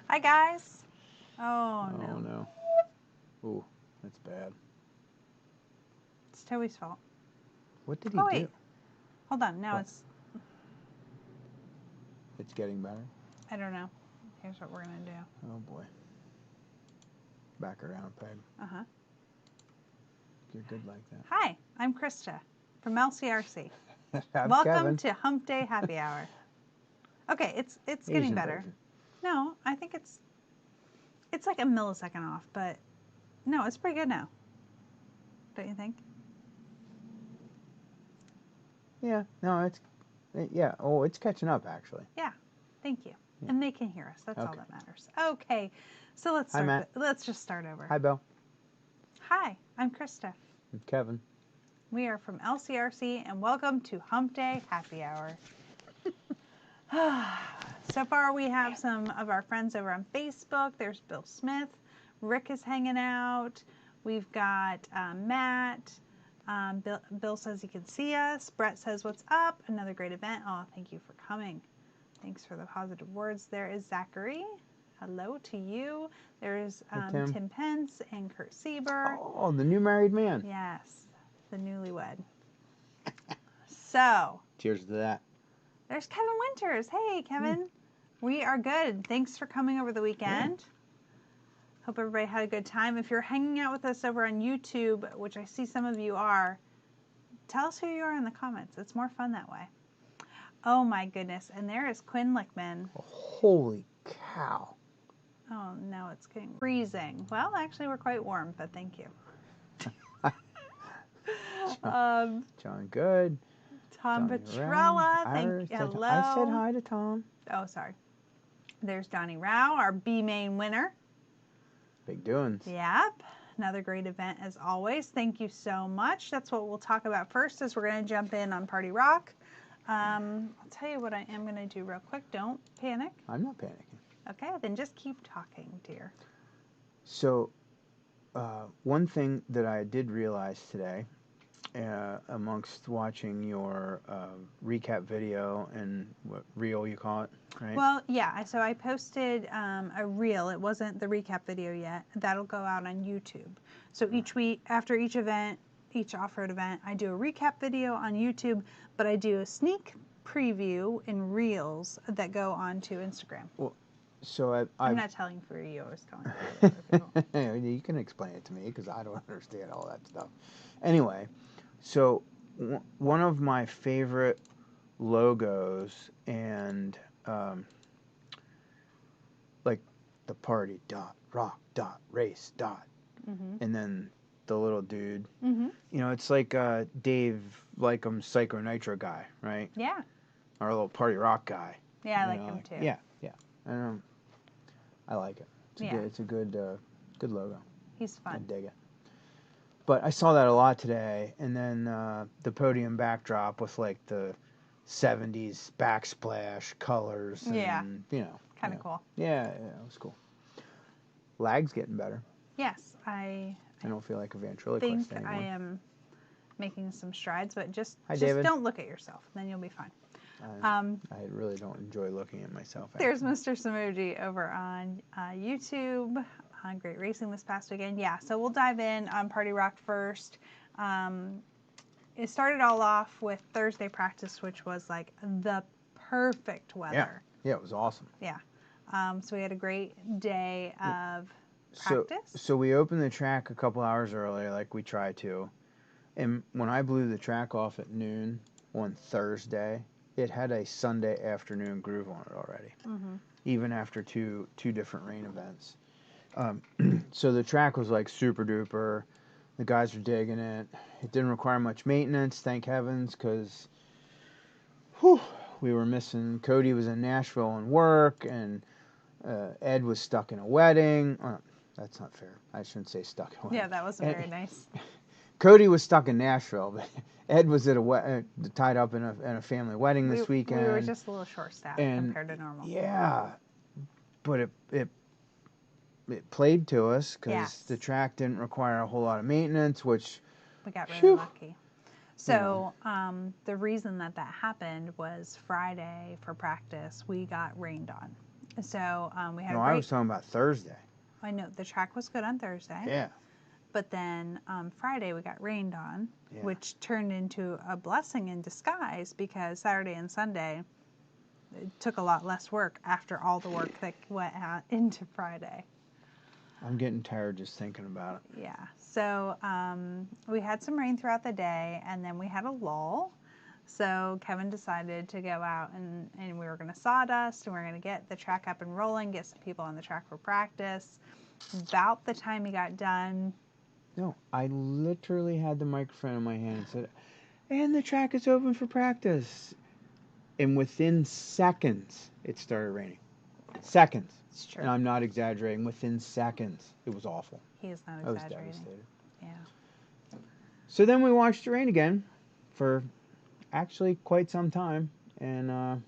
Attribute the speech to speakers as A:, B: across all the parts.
A: Hi, guys. Oh, no.
B: Oh, no. Ooh, that's bad.
A: It's Toby's fault.
B: What did he
A: Oh,
B: do?
A: wait. Hold on. Now
B: What?
A: it's...
B: It's getting better?
A: I don't know. Here's what we're going to do.
B: Oh, boy. Back around, Peg.
A: Uh-huh.
B: You're good like that.
A: Hi, I'm Christa from LCRC.
B: I'm
A: Welcome
B: Kevin.
A: to Hump Day Happy Hour. Okay, it's getting
B: Asian
A: better.
B: version.
A: No, I think it's like a millisecond off, but no, it's pretty good now. Don't you think?
B: Yeah, no, yeah. Oh, it's catching up, actually.
A: Yeah, thank you.
B: Yeah.
A: And they can hear us. That's all
B: Okay.
A: that matters. Okay, so let's
B: Hi,
A: start.
B: Matt.
A: Let's just start over.
B: Hi, Bill.
A: Hi, I'm Christa.
B: I'm Kevin.
A: We are from LCRC, and welcome to Hump Day Happy Hour. So far, we have some of our friends over on Facebook. There's Bill Smith. Rick is hanging out. We've got Matt. Bill says he can see us. Brett says, what's up? Another great event. Oh, thank you for coming. Thanks for the positive words. There is Zachary. Hello to you. There's Tim Pence and Kurt Sieber.
B: Oh, the new married man.
A: Yes, the newlywed. So.
B: Cheers to that.
A: There's Kevin Winters. Hey, Kevin. We are good. Thanks for coming over the weekend. Hope everybody had a good time. If you're hanging out with us over on YouTube, which I see some of you are, tell us who you are in the comments. It's more fun that way. Oh, my goodness. And there is Quinn Lickman.
B: Holy cow.
A: Oh, no, it's getting freezing. Well, actually, we're quite warm, but thank you.
B: John Good.
A: Tom Petrella, thank you. Hello.
B: I said hi to Tom.
A: Oh, sorry. There's Donnie Rao, our B main winner.
B: Big doings.
A: Yep. Another great event as always. Thank you so much. That's what we'll talk about first as we're going to jump in on Party Rock. I'll tell you what I am going to do real quick. Don't panic.
B: I'm not panicking.
A: Okay, then just keep talking, dear.
B: So, one thing that I did realize today, amongst watching your recap video and what reel you call it, right?
A: Well, yeah. So I posted a reel. It wasn't the recap video yet. That'll go out on YouTube. So each week, after each event, each off-road event, I do a recap video on YouTube, but I do a sneak preview in reels that go onto Instagram.
B: Well, so
A: I'm not telling for you. I was telling for other people.
B: You can explain it to me because I don't understand all that stuff. Anyway, so one of my favorite logos and like the party dot rock dot race dot, and then the little dude. You know, it's like Dave Likem's Psycho Nitro guy, right?
A: Yeah.
B: Our little party rock guy.
A: Yeah, I like him too.
B: Yeah. I like it. It's a good logo.
A: He's fun.
B: I dig it. But I saw that a lot today, and then the podium backdrop with like the 70s backsplash colors. And, you know.
A: Kind of cool.
B: Yeah, it was cool. Lag's getting better.
A: Yes, I
B: don't feel like a ventriloquist
A: think
B: anymore.
A: I am making some strides, but just
B: David.
A: don't look at yourself, then you'll be fine.
B: I really don't enjoy looking at myself.
A: There's Mr. Samoji over on YouTube. Great racing this past weekend. Yeah, so we'll dive in on Party Rock first. It started all off with Thursday practice, which was like the perfect weather.
B: Yeah, it was awesome.
A: Yeah. So we had a great day of practice.
B: So we opened the track a couple hours earlier, like we try to. And when I blew the track off at noon on Thursday, it had a Sunday afternoon groove on it already, even after two different rain events. So the track was like super duper. The guys were digging it. It didn't require much maintenance, thank heavens, because we were missing. Cody was in Nashville on work, and Ed was stuck in a wedding. That's not fair. I shouldn't say stuck in a wedding.
A: Yeah, that wasn't very nice.
B: Cody was stuck in Nashville, but Ed was at tied up in a family wedding this weekend.
A: We were just a little short-staffed compared to normal.
B: Yeah, but it played to us because the track didn't require a whole lot of maintenance, which
A: we got really lucky. So the reason that happened was Friday for practice we got rained on, So we had
B: No,
A: a
B: I
A: great.
B: was talking about Thursday.
A: I know the track was good on Thursday.
B: Yeah.
A: But then Friday we got rained on,
B: Yeah.
A: which turned into a blessing in disguise because Saturday and Sunday it took a lot less work after all the work that went out into Friday.
B: I'm getting tired just thinking about it.
A: Yeah. So we had some rain throughout the day, and then we had a lull. So Kevin decided to go out and we were going to sawdust, and we were going to get the track up and rolling, get some people on the track for practice. About the time he got done.
B: No, I literally had the microphone in my hand and said, and the track is open for practice. And within seconds, it started raining. Seconds.
A: It's true.
B: And I'm not exaggerating. Within seconds, it was awful.
A: He is not
B: I was
A: exaggerating.
B: devastated.
A: Yeah.
B: So then we watched it rain again for actually quite some time. And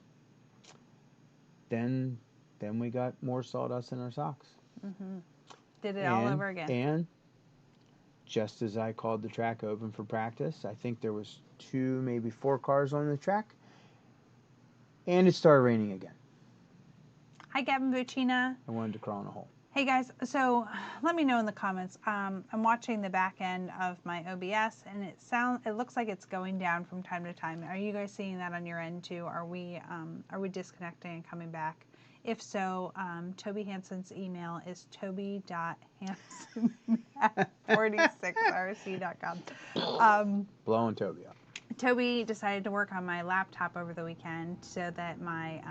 B: then we got more sawdust in our socks.
A: Mm-hmm. Did it all over again.
B: And just as I called the track open for practice, I think there was 2, maybe 4 cars on the track, and it started raining again.
A: Hi, Gavin Buccina.
B: I wanted to crawl in a hole.
A: Hey guys, so let me know in the comments. I'm watching the back end of my OBS, and it looks like it's going down from time to time. Are you guys seeing that on your end too? Are we disconnecting and coming back? If so, Toby Hansen's email is toby.hansen@46rc.com.
B: Blowing Toby up.
A: Toby decided to work on my laptop over the weekend so that my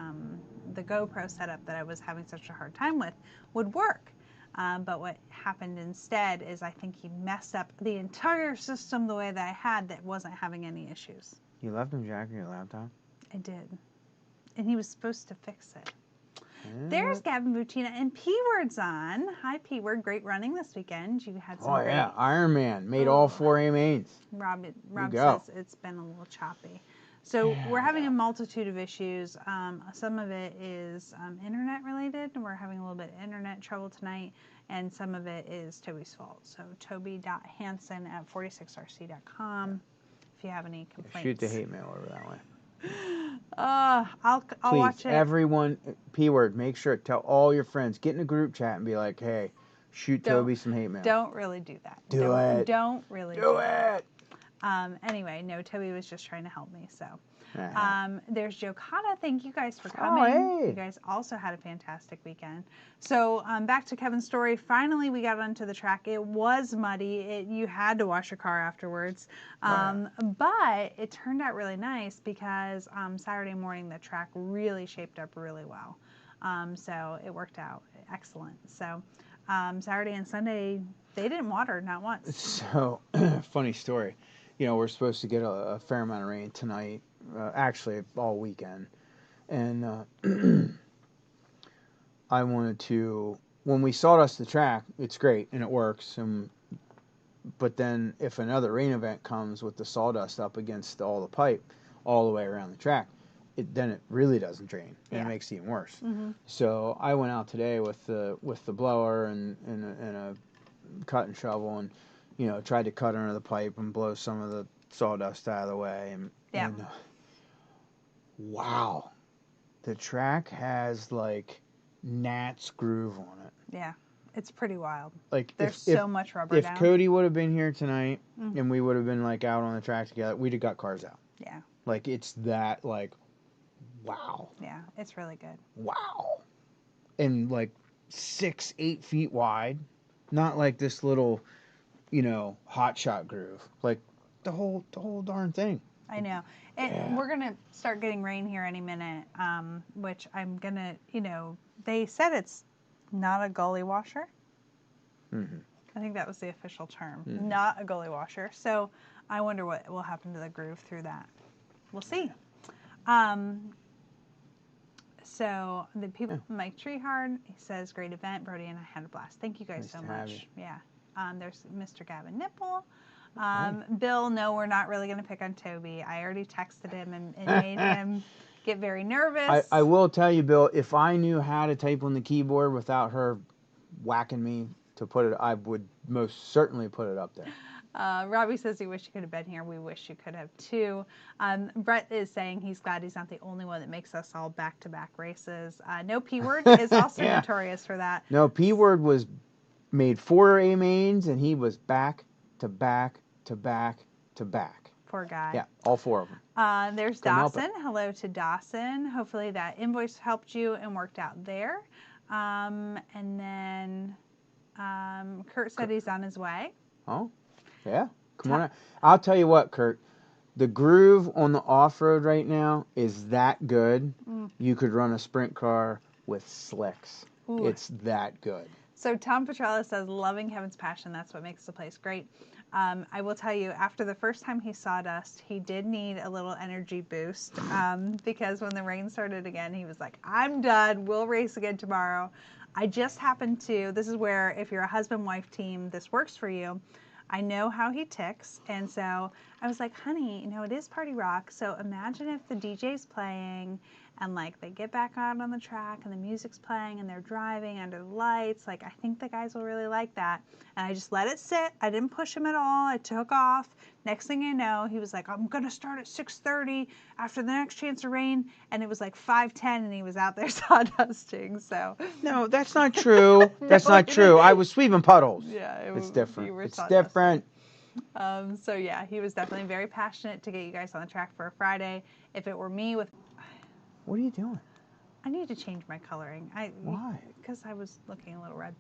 A: the GoPro setup that I was having such a hard time with would work. But what happened instead is I think he messed up the entire system the way that I had that wasn't having any issues.
B: You left him jacking your laptop?
A: I did. And he was supposed to fix it.
B: Yeah.
A: There's Gavin Buccina and P-Word's on. Hi, P-Word. Great running this weekend. You had some great...
B: yeah. Iron Man made all 4 A mains.
A: Rob says it's been a little choppy. So we're having a multitude of issues. Some of it is internet related, and we're having a little bit of internet trouble tonight, and some of it is Toby's fault. So toby.hansen@46rc.com if you have any complaints.
B: Shoot the hate mail over that way.
A: I'll
B: Please,
A: watch it.
B: Everyone, P-Word, make sure, tell all your friends, get in a group chat and be like, hey, shoot Toby some hate mail.
A: Don't really do that. Don't really
B: do it.
A: Anyway, no, Toby was just trying to help me. So,
B: Uh-huh.
A: There's Joe Cotta. Thank you guys for coming.
B: Hey.
A: You guys also had a fantastic weekend. So, back to Kevin's story. Finally, we got onto the track. It was muddy. You had to wash your car afterwards. But it turned out really nice because Saturday morning the track really shaped up really well. So it worked out excellent. So Saturday and Sunday they didn't water, not once.
B: So, funny story. You know, we're supposed to get a fair amount of rain tonight, actually all weekend. And I wanted to, when we sawdust the track, it's great and it works. But then if another rain event comes with the sawdust up against all the pipe all the way around the track, then it really doesn't drain and it makes it even worse.
A: Mm-hmm.
B: So I went out today with the blower and a cut and shovel and, you know, tried to cut under the pipe and blow some of the sawdust out of the way. And wow, the track has like gnat's groove on it.
A: Yeah, it's pretty wild.
B: Like
A: there's so much rubber down.
B: If Cody would have been here tonight and we would have been like out on the track together, we'd have got cars out.
A: Yeah.
B: Like it's that like, wow.
A: Yeah, it's really good.
B: Wow. And like 6-8 feet wide, not like this little, you know, hot shot groove. Like the whole darn thing.
A: I know. And we're going to start getting rain here any minute, which I'm going to, you know, they said it's not a gully washer.
B: Mm-hmm.
A: I think that was the official term. Mm-hmm. Not a gully washer. So I wonder what will happen to the groove through that. We'll see. So the people, Mike Treehard, he says, great event. Brody and I had a blast. Thank you guys so much. Yeah. There's Mr. Gavin Nipple. Bill, no, we're not really going to pick on Toby. I already texted him and made him get very nervous.
B: I will tell you, Bill, if I knew how to type on the keyboard without her whacking me to put it, I would most certainly put it up there.
A: Robbie says he wished he could have been here. We wish you could have too. Brett is saying he's glad he's not the only one that makes us all back-to-back races. No P Word is also
B: Yeah.
A: notorious for that.
B: No, P Word was made 4 A mains, and he was back to back to back to back.
A: Poor guy.
B: Yeah, all 4 of them.
A: There's
B: Couldn't help
A: Dawson. Hello to Dawson. Hopefully that invoice helped you and worked out there. And then Kurt said he's on his way.
B: Oh, yeah. Come on out. I'll tell you what, Kurt. The groove on the off-road right now is that good. You could run a sprint car with slicks.
A: Ooh.
B: It's that good.
A: So Tom Petrella says, loving Kevin's passion. That's what makes the place great. I will tell you, after the first time he saw Dust, he did need a little energy boost because when the rain started again, he was like, I'm done. We'll race again tomorrow. I just happened to, this is where if you're a husband-wife team, this works for you. I know how he ticks, and so I was like, honey, you know, it is party rock, so imagine if the DJ's playing and like they get back out on the track and the music's playing and they're driving under the lights. Like, I think the guys will really like that. And I just let it sit. I didn't push him at all. I took off. Next thing I know, he was like, I'm going to start at 6:30 after the next chance of rain. And it was like 5:10 and he was out there sawdusting. So
B: No, that's not true. That's
A: No,
B: not true. I was sweeping puddles.
A: yeah,
B: It's different.
A: you were
B: It's
A: sawdusting.
B: different.
A: So yeah, he was definitely very passionate to get you guys on the track for a Friday. If it were me with,
B: What are you doing?
A: I need to change my coloring.
B: Why?
A: Because I was looking a little red.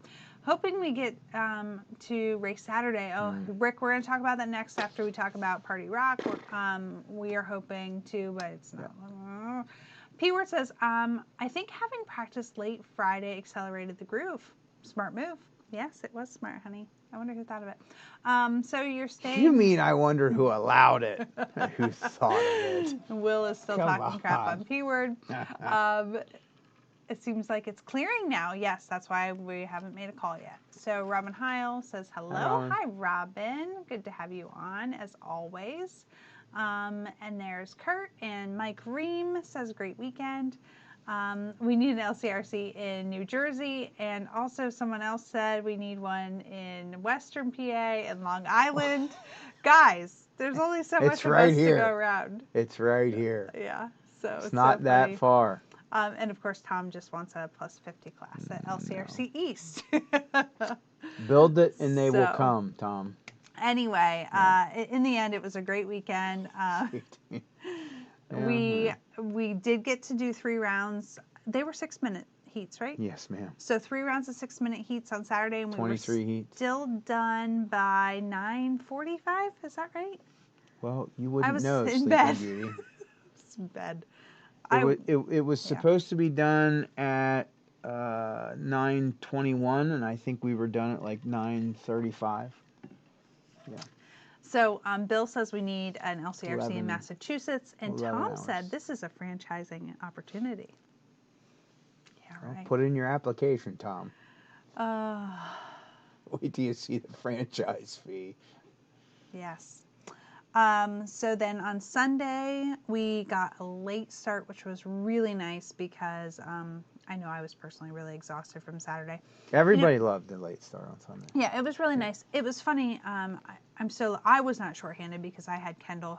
A: Hoping we get to race Saturday. Oh, Rick, we're going to talk about that next after we talk about Party Rock. We are hoping to, but it's not. P Word says, I think having practiced late Friday accelerated the groove. Smart move. Yes, it was smart, honey. I wonder who thought of it. So you're staying.
B: You mean I wonder who allowed it? Who thought of it?
A: Will is still
B: Come
A: talking crap
B: on.
A: on P Word. It seems like it's clearing now. Yes, that's why we haven't made a call yet. So Robin Heil says hello. Hi, Robin. Good to have you on as always. And there's Kurt, and Mike Ream says great weekend. We need an LCRC in New Jersey, and also someone else said we need one in Western PA and Long Island. Guys, there's only so much of us to go around.
B: It's right here.
A: Yeah, so
B: It's not
A: so
B: that
A: funny.
B: far.
A: And of course, Tom just wants a plus 50 class at LCRC East.
B: Build it and they will
A: So-
B: come, Tom.
A: Anyway, in the end, it was a great weekend. We did get to do 3 rounds. They were 6-minute heats, right?
B: Yes, ma'am.
A: So 3 rounds of 6-minute heats on Saturday, and we were
B: 23 heats.
A: still done by 9:45. Is that right?
B: Well, you wouldn't
A: was
B: know,
A: in
B: Sleeping
A: bed.
B: Beauty.
A: It's bed.
B: It was supposed to be done at 9:21, and I think we were done at like 9:35.
A: So Bill says we need an LCRC
B: 11
A: in Massachusetts, and
B: 11
A: Tom
B: hours.
A: said this is a franchising opportunity. Yeah,
B: Well,
A: right.
B: put in your application, Tom.
A: Uh,
B: Wait till you see the franchise fee.
A: yes. So then on Sunday, we got a late start, which was really nice because I know I was personally really exhausted from Saturday.
B: Everybody loved the late start on Sunday.
A: Yeah, it was really nice. It was funny. I was not shorthanded because I had Kendall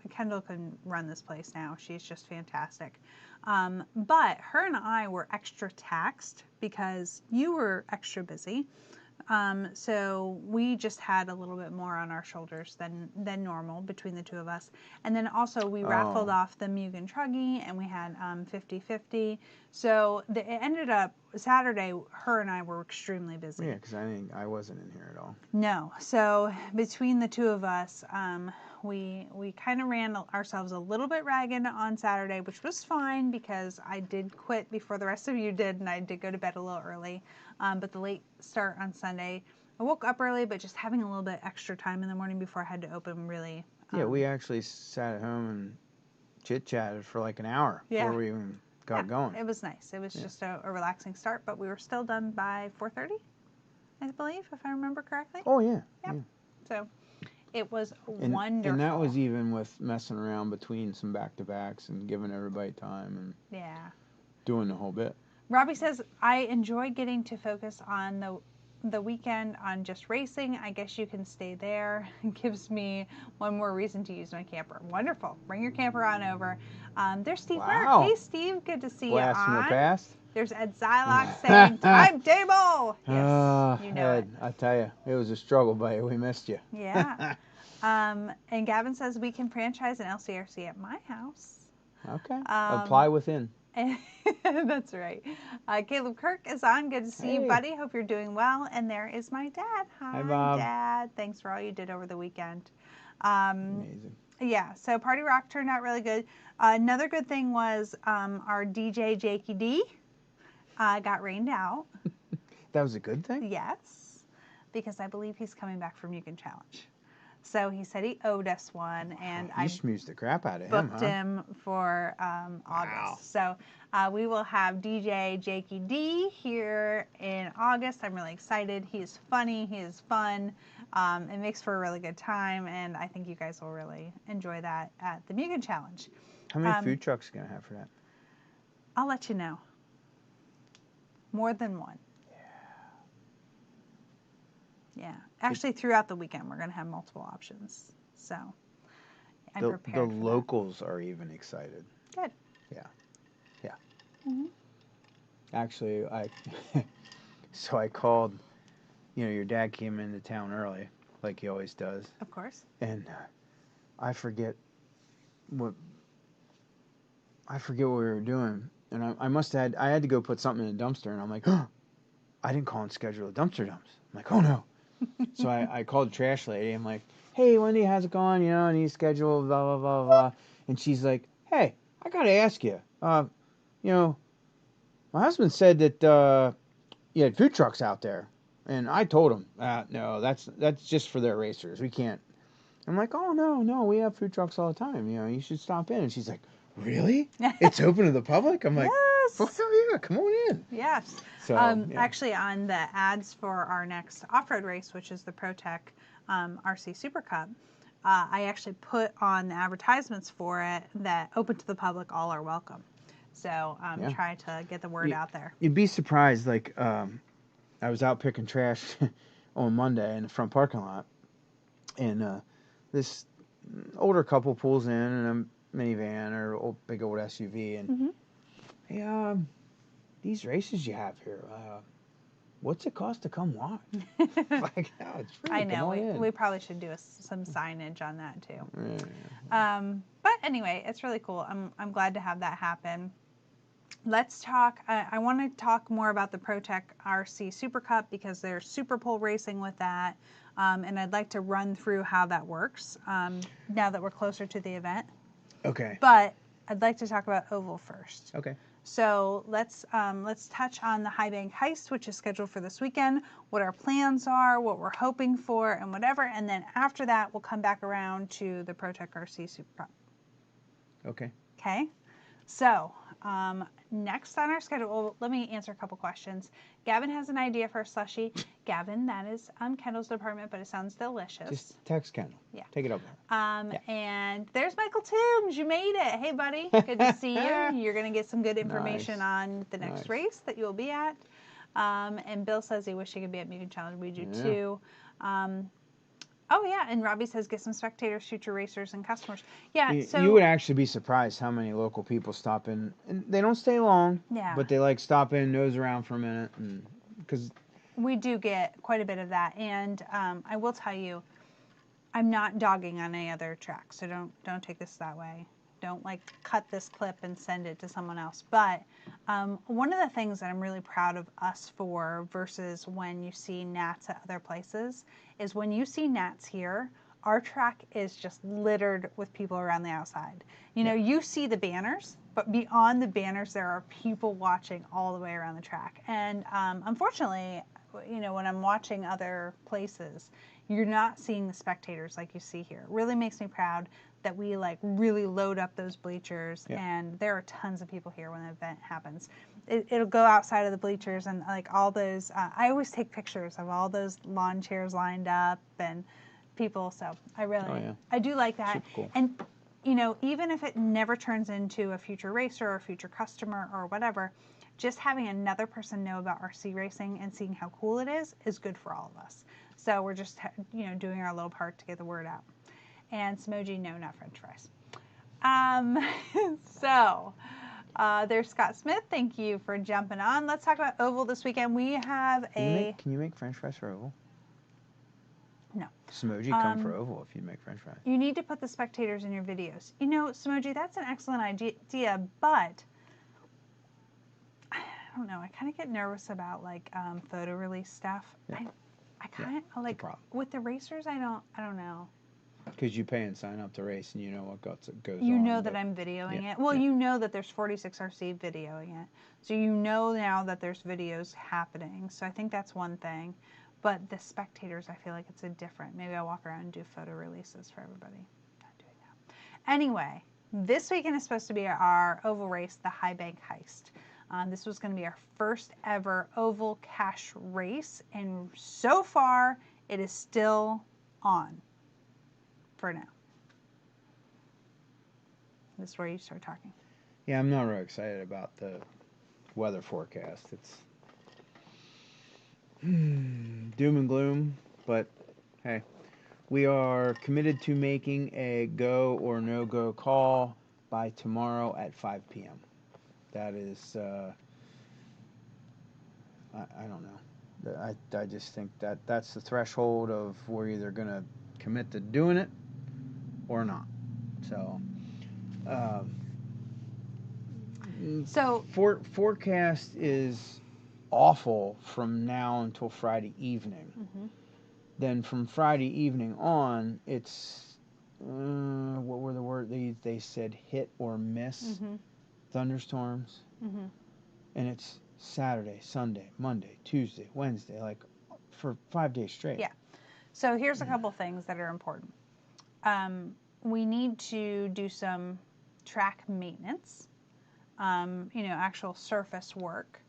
A: Kendall can run this place now. She's just fantastic. But her and I were extra taxed because you were extra busy. So we just had a little bit more on our shoulders than normal between the two of us. And then also we raffled off the Mugen Truggy, and we had 50-50. So it ended up Saturday, her and I were extremely busy.
B: Yeah, because I wasn't in here at all.
A: No. So between the two of us, we kind of ran ourselves a little bit ragged on Saturday, which was fine because I did quit before the rest of you did, and I did go to bed a little early. But the late start on Sunday, I woke up early, but just having a little bit extra time in the morning before I had to open really.
B: Yeah, we actually sat at home and chit-chatted for like an hour before we even got going.
A: It was nice. It was just a relaxing start, but we were still done by 4:30, I believe, if I remember correctly.
B: Oh, yeah.
A: Yep.
B: Yeah.
A: So it was
B: And
A: wonderful.
B: And that was even with messing around between some back-to-backs and giving everybody time and doing the whole bit.
A: Robbie says, I enjoy getting to focus on the the weekend on just racing, I guess you can stay there. It gives me one more reason to use my camper. Wonderful. Bring your camper on over. There's Steve
B: Wow.
A: Burke. Hey, Steve. Good to see
B: Blast
A: you
B: from the
A: on.
B: past.
A: There's Ed Zylock saying timetable. Yes, you know
B: Ed, I tell you, it was a struggle, buddy. We missed you.
A: Yeah. And Gavin says we can franchise an LCRC at my house.
B: Okay. Apply within.
A: That's right. Caleb Kirk is on. Good to see you,
B: Hey.
A: buddy. Hope you're doing well. And there is my dad. Hi,
B: Bob.
A: Dad. Thanks for all you did over the weekend.
B: Amazing.
A: Yeah, so Party Rock turned out really good. Another good thing was our DJ Jakey D got rained out.
B: That was a good thing?
A: Yes, because I believe he's coming back from Yukon Challenge. So he said he owed us one, and
B: You
A: I
B: smoozed the crap out of him,
A: booked
B: huh?
A: him for August. So we will have DJ Jakey D here in August. I'm really excited. He is funny. He is fun. It makes for a really good time, and I think you guys will really enjoy that at the Yukon Challenge.
B: How many food trucks are you going to have for that?
A: I'll let you know. More than one. Yeah. Actually, throughout the weekend, we're going to have multiple options. So I'm prepared.
B: The
A: for that.
B: locals are even excited.
A: Good.
B: Yeah.
A: Mm-hmm.
B: Actually, so I called, your dad came into town early, like he always does.
A: Of course.
B: And I forget what we were doing. And I had to go put something in the dumpster. And I'm like, oh, I didn't call and schedule a dumpster dumps. I'm like, oh no. So I called the trash lady. I'm like, hey, Wendy, how's it going? I need to schedule, blah, blah, blah, blah. And she's like, hey, I got to ask you. My husband said that you had food trucks out there. And I told him, no, that's just for their racers. We can't. I'm like, oh, no, we have food trucks all the time. You should stop in. And she's like, really? It's open to the public? I'm like,
A: yes.
B: well, hell yeah, come on in.
A: Yes.
B: So,
A: Actually, on the ads for our next off-road race, which is the ProTech RC Super Cup, I actually put on the advertisements for it that open to the public, all are welcome. So try to get the word out there.
B: You'd be surprised. Like, I was out picking trash on Monday in the front parking lot, and this older couple pulls in a minivan or big old SUV, and hey, these races you have here, what's it cost to come watch? Like, oh, it's free.
A: I know.
B: Come on
A: We probably should do some signage on that too.
B: Yeah.
A: But anyway, it's really cool. I'm glad to have that happen. Let's talk. I want to talk more about the ProTech RC Super Cup because there's Super Pole racing with that, and I'd like to run through how that works now that we're closer to the event.
B: Okay.
A: But I'd like to talk about Oval first.
B: Okay.
A: So let's touch on the High Bank Heist, which is scheduled for this weekend, what our plans are, what we're hoping for, and whatever. And then after that, we'll come back around to the ProTech RC Super Cup.
B: Okay.
A: Okay. So next on our schedule, well, let me answer a couple questions. Gavin has an idea for a slushie. Gavin, that is Kendall's department, but it sounds delicious.
B: Just text Kendall.
A: Yeah.
B: Take it over.
A: And there's Michael Toombs. You made it. Hey, buddy. Good to see you. You're going to get some good information on the next race that you'll be at. And Bill says he wished he could be at Yukon Challenge. We do too. Oh, yeah. And Robbie says get some spectators, future racers, and customers. Yeah. So
B: you would actually be surprised how many local people stop in. And they don't stay long.
A: Yeah.
B: But they like stop in, nose around for a minute. Because
A: we do get quite a bit of that. And I will tell you, I'm not dogging on any other track. So don't take this that way. Don't like cut this clip and send it to someone else. But one of the things that I'm really proud of us for versus when you see Nats at other places is when you see Nats here, our track is just littered with people around the outside. You see the banners, but beyond the banners, there are people watching all the way around the track. And unfortunately, when I'm watching other places, you're not seeing the spectators like you see here. It really makes me proud that we really load up those bleachers, and there are tons of people here when the event happens. It'll go outside of the bleachers and all those, I always take pictures of all those lawn chairs lined up and people, so I really, I do like that.
B: Super cool.
A: And, even if it never turns into a future racer or a future customer or whatever, just having another person know about RC racing and seeing how cool it is good for all of us. So we're just, doing our little part to get the word out. And Smoji, no, not French fries. There's Scott Smith. Thank you for jumping on. Let's talk about Oval this weekend. We have
B: Can you make French fries for Oval?
A: No.
B: Smoji, come for Oval if you make French fries.
A: You need to put the spectators in your videos. Smoji, that's an excellent idea, but I don't know. I kind of get nervous about like photo release stuff.
B: Yeah.
A: I kind of like with the racers. I don't know.
B: Because you pay and sign up to race, and you know what goes on.
A: You know that I'm videoing it. Well, you know that there's 46RC videoing it. So you know now that there's videos happening. So I think that's one thing. But the spectators, I feel like it's a different. Maybe I'll walk around and do photo releases for everybody. Not doing that. Anyway, this weekend is supposed to be our Oval race, the High Bank Heist. This was going to be our first ever Oval cash race. And so far, it is still on. For now. This is where you start talking.
B: Yeah, I'm not real excited about the weather forecast. It's doom and gloom, but hey, we are committed to making a go or no-go call by tomorrow at 5 p.m. That is, I don't know. I just think that's the threshold of we're either going to commit to doing it or not. So, forecast is awful from now until Friday evening. Mm-hmm. Then from Friday evening on, it's what were the words they said? Hit or miss. Mm-hmm. Thunderstorms. Mm-hmm. And it's Saturday, Sunday, Monday, Tuesday, Wednesday, like for 5 days straight.
A: Yeah. So here's a couple things that are important. We need to do some track maintenance, actual surface work.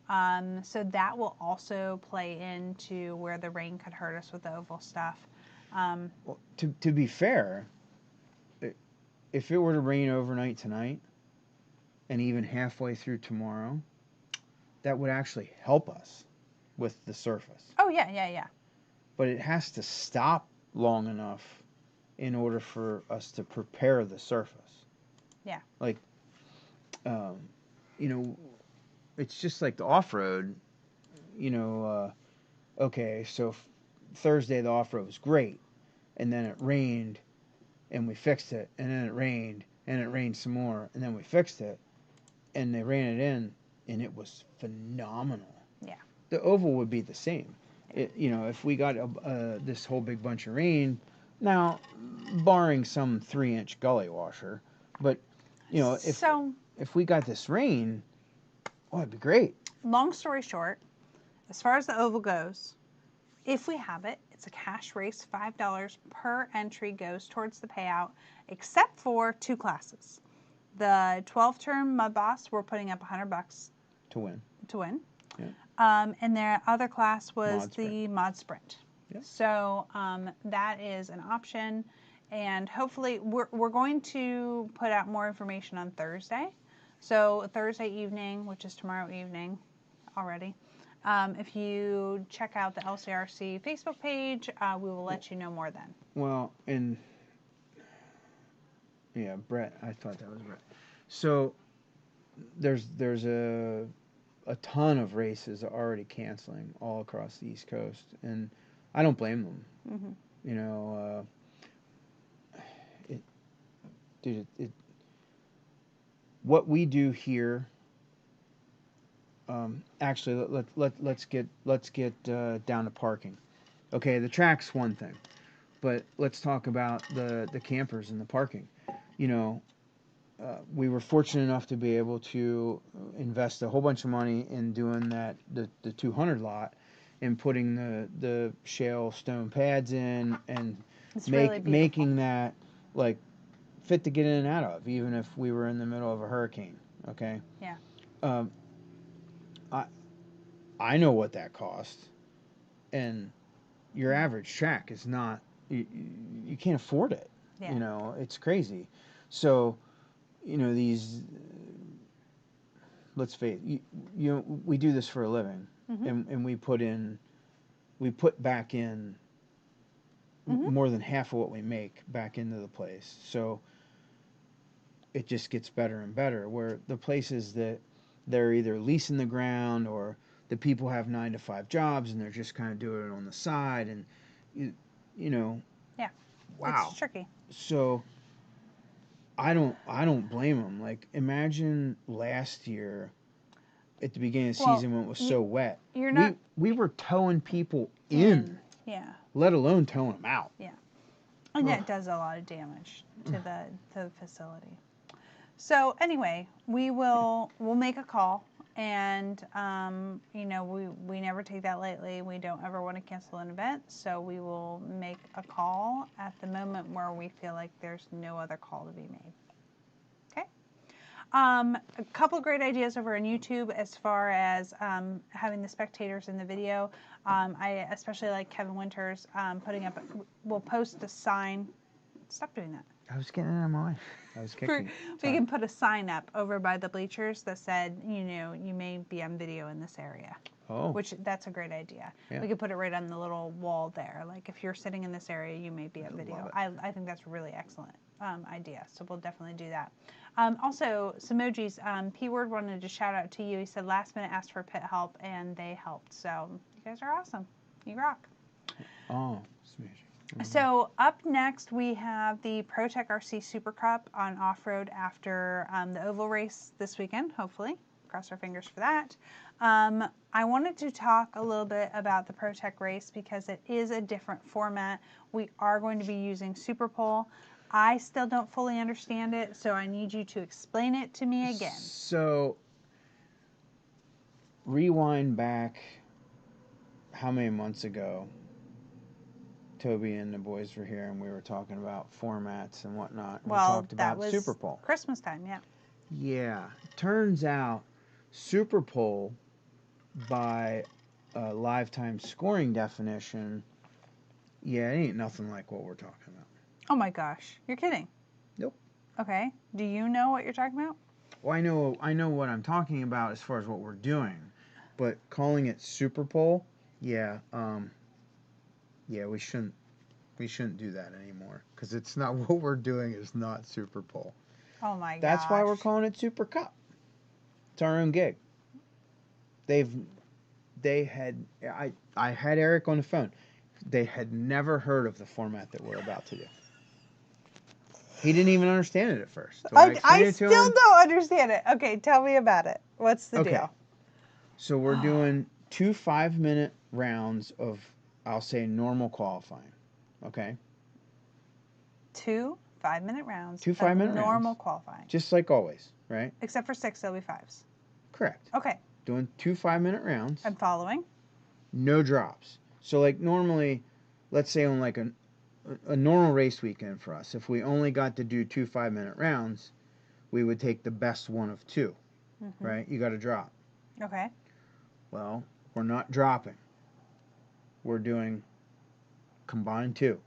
A: So that will also play into where the rain could hurt us with the Oval stuff.
B: Well, to be fair, if it were to rain overnight tonight and even halfway through tomorrow, that would actually help us with the surface.
A: Oh, yeah.
B: But it has to stop long enough in order for us to prepare the surface.
A: Yeah.
B: Like, it's just like the off-road, okay, so Thursday the off-road was great, and then it rained, and we fixed it, and then it rained, and it rained some more, and then we fixed it, and they ran it in, and it was phenomenal.
A: Yeah.
B: The Oval would be the same. If we got this whole big bunch of rain, now, barring some 3-inch gully washer, but, if we got this rain, it'd be great.
A: Long story short, as far as the Oval goes, if we have it, it's a cash race. $5 per entry goes towards the payout, except for 2 classes. The 12-turn Mud Boss, we're putting up $100
B: to win.
A: Yeah. And their other class was the Mod Sprint. Yep. So that is an option, and hopefully we're going to put out more information on Thursday. So Thursday evening, which is tomorrow evening already, if you check out the LCRC Facebook page, we will let you know more then.
B: Well, and yeah, Brett, I thought that was Brett. So there's a ton of races already canceling all across the East Coast, and I don't blame them. Mm-hmm. What we do here. Actually, let's get down to parking. Okay, the track's one thing, but let's talk about the campers and the parking. We were fortunate enough to be able to invest a whole bunch of money in doing the 200 lot and putting the shale stone pads in and making that like fit to get in and out of, even if we were in the middle of a hurricane. Okay.
A: Yeah.
B: I know what that cost, and your average track is not. You can't afford it. Yeah. It's crazy. So, these let's face it, we do this for a living, and we put back in more than half of what we make back into the place. So it just gets better and better. Where the places that they're either leasing the ground or the people have 9-to-5 jobs and they're just kind of doing it on the side, and you know,
A: yeah,
B: wow,
A: it's tricky.
B: So I don't blame them. Like, imagine last year at the beginning of the season when it was so wet. We were towing people in.
A: Yeah.
B: Let alone towing them out.
A: Yeah. And that does a lot of damage to the facility. So anyway, we'll make a call, and we never take that lightly. We don't ever want to cancel an event, so we will make a call at the moment where we feel like there's no other call to be made. Okay. A couple great ideas over on YouTube as far as having the spectators in the video. I especially like Kevin Winters putting up. We'll post a sign. Stop doing that.
B: I was getting it on my way. I was kicking.
A: We can put a sign up over by the bleachers that said, you may be on video in this area.
B: Oh.
A: Which, that's a great idea. Yeah. We could put it right on the little wall there. Like, if you're sitting in this area, you may be on video. I think that's a really excellent idea. So we'll definitely do that. Also, Samojis, P-Word wanted to shout out to you. He said last minute asked for pit help, and they helped. So you guys are awesome. You rock.
B: Oh, smashing.
A: So up next, we have the ProTech RC Super Cup on off-road after the oval race this weekend, hopefully. Cross our fingers for that. I wanted to talk a little bit about the ProTech race because it is a different format. We are going to be using Super Pole. I still don't fully understand it, so I need you to explain it to me again.
B: So, rewind back how many months ago? Toby and the boys were here, and we were talking about formats and whatnot.
A: Well,
B: we talked
A: that
B: about
A: was
B: Super Pole.
A: Christmas time, yeah.
B: Yeah. Turns out Super Pole, by a lifetime scoring definition, it ain't nothing like what we're talking about.
A: Oh my gosh, you're kidding.
B: Nope.
A: Okay. Do you know what you're talking about?
B: Well, I know what I'm talking about as far as what we're doing, but calling it Super Pole, we shouldn't do that anymore because it's not what we're doing. Is not Super Pole.
A: Oh my gosh.
B: That's why we're calling it Super Cup. It's our own gig. I had Eric on the phone. They had never heard of the format that we're about to do. He didn't even understand it at first. So
A: I still don't understand it. Okay, tell me about it. What's the deal?
B: So we're doing 2 5-minute rounds of, I'll say, normal qualifying. Okay?
A: 2 5-minute rounds.
B: 2 5-minute rounds.
A: Normal qualifying.
B: Just like always, right?
A: Except for 6 LB5s.
B: Correct.
A: Okay.
B: Doing 2 5-minute rounds.
A: I'm following.
B: No drops. So like normally, let's say on like a normal race weekend for us, if we only got to do 2 5-minute rounds, we would take the best one of 2, right? You got to drop.
A: Okay.
B: Well, we're not dropping. We're doing combined 2.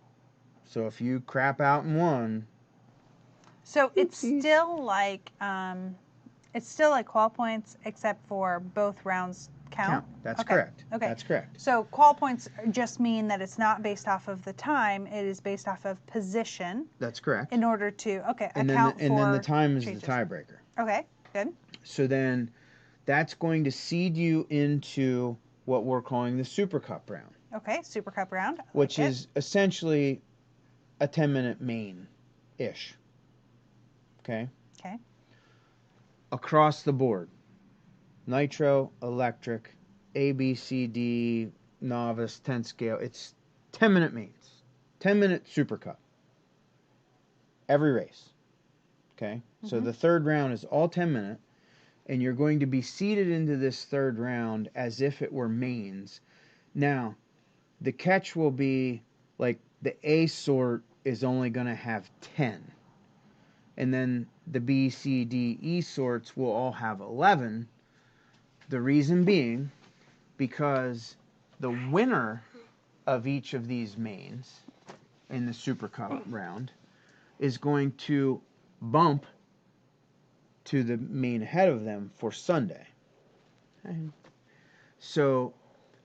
B: So if you crap out in one.
A: So it's still like qual points, except for both rounds count.
B: That's correct. Okay. That's correct.
A: So qual points just mean that it's not based off of the time; it is based off of position.
B: That's correct.
A: In order to
B: and then the time is the tiebreaker.
A: Okay, good.
B: So then, that's going to seed you into what we're calling the Super Cup round.
A: Okay, Super Cup round.
B: Which is essentially a 10-minute main-ish. Okay.
A: Okay. Across
B: the board. Nitro, electric, A, B, C, D, novice, 10 scale. It's 10-minute mains. 10-minute Super Cup. Every race. Okay? So the third round is all 10-minute, and you're going to be seeded into this third round as if it were mains. Now, the catch will be, like, the A sort is only going to have 10. And then the B, C, D, E sorts will all have 11. The reason being because the winner of each of these mains in the Super Cup round is going to bump to the main ahead of them for Sunday. So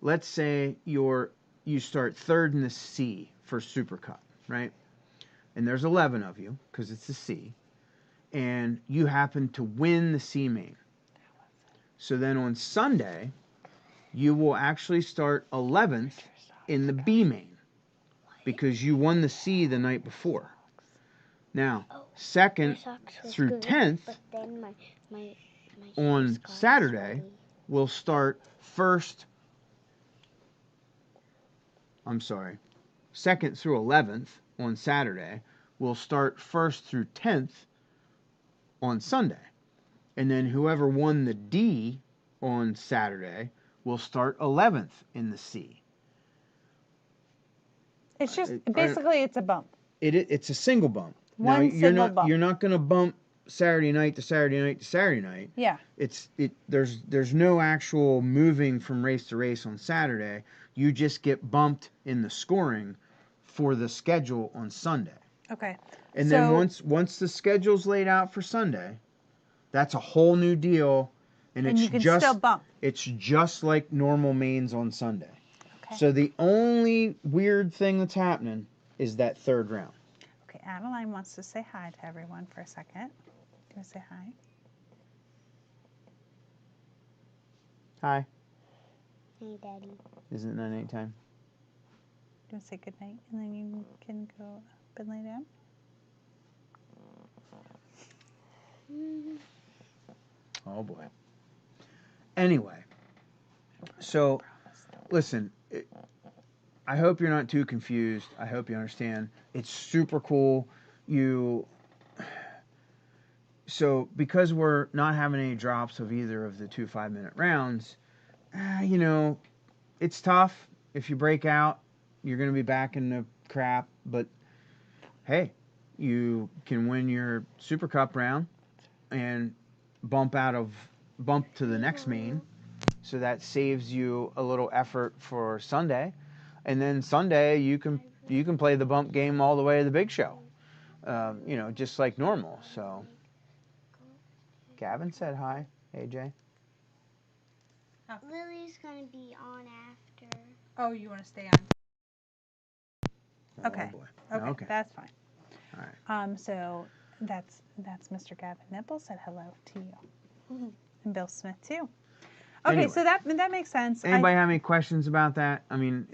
B: let's say you start third in the C for Super Cup, right? And there's 11 of you because it's the C, and you happen to win the C main. So then on Sunday, you will actually start 11th in the B main because you won the C the night before. Now, 2nd through 10th on Saturday will start 2nd through 11th on Saturday will start 1st through 10th on Sunday. And then whoever won the D on Saturday will start 11th in the C.
A: It's just basically it's a bump.
B: It's a single bump.
A: One single bump.
B: You're not going to bump Saturday night to Saturday night to Saturday night.
A: Yeah.
B: There's no actual moving from race to race on Saturday. You just get bumped in the scoring for the schedule on Sunday.
A: Okay.
B: And then once the schedule's laid out for Sunday, that's a whole new deal, and it's
A: you can still bump.
B: It's just like normal mains on Sunday.
A: Okay.
B: So the only weird thing that's happening is that third round.
A: Okay, Adeline wants to say hi to everyone for a second. Do you want to say hi?
B: Hi.
C: Hey, Daddy.
B: Isn't it night time?
A: Do you want to say good night, and then you can go up and lay down?
B: Oh boy. Anyway, so listen, I hope you're not too confused. I hope you understand. It's super cool. So because we're not having any drops of either of the 2 5-minute rounds, it's tough. If you break out, you're going to be back in the crap. But hey, you can win your Super Cup round and bump to the next main, so that saves you a little effort for Sunday, and then Sunday you can play the bump game all the way to the big show, just like normal. So Gavin said hi, AJ.
A: Oh.
C: Lily's gonna be on after.
A: Oh, you want to stay on? Okay.
B: Oh boy. Okay.
A: That's fine.
B: All right.
A: So that's Mr. Gavin Nipple said hello to you, and Bill Smith too. Okay,
B: Anyway,
A: so that makes sense.
B: Anybody have any questions about that? I mean,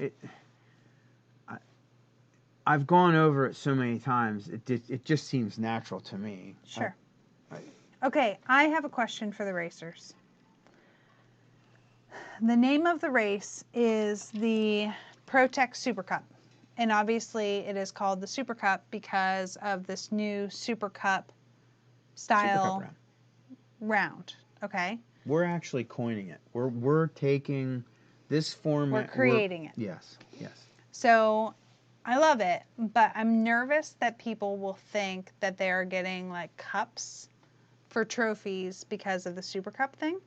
B: I've gone over it so many times. It just seems natural to me.
A: Sure. Okay, I have a question for the racers. The name of the race is the ProTech Super Cup. And obviously it is called the Super Cup because of this new Super Cup style
B: Super Cup
A: round. Okay?
B: We're actually coining it. We're taking this format.
A: We're creating it.
B: Yes.
A: So I love it, but I'm nervous that people will think that they are getting like cups for trophies because of the Super Cup thing.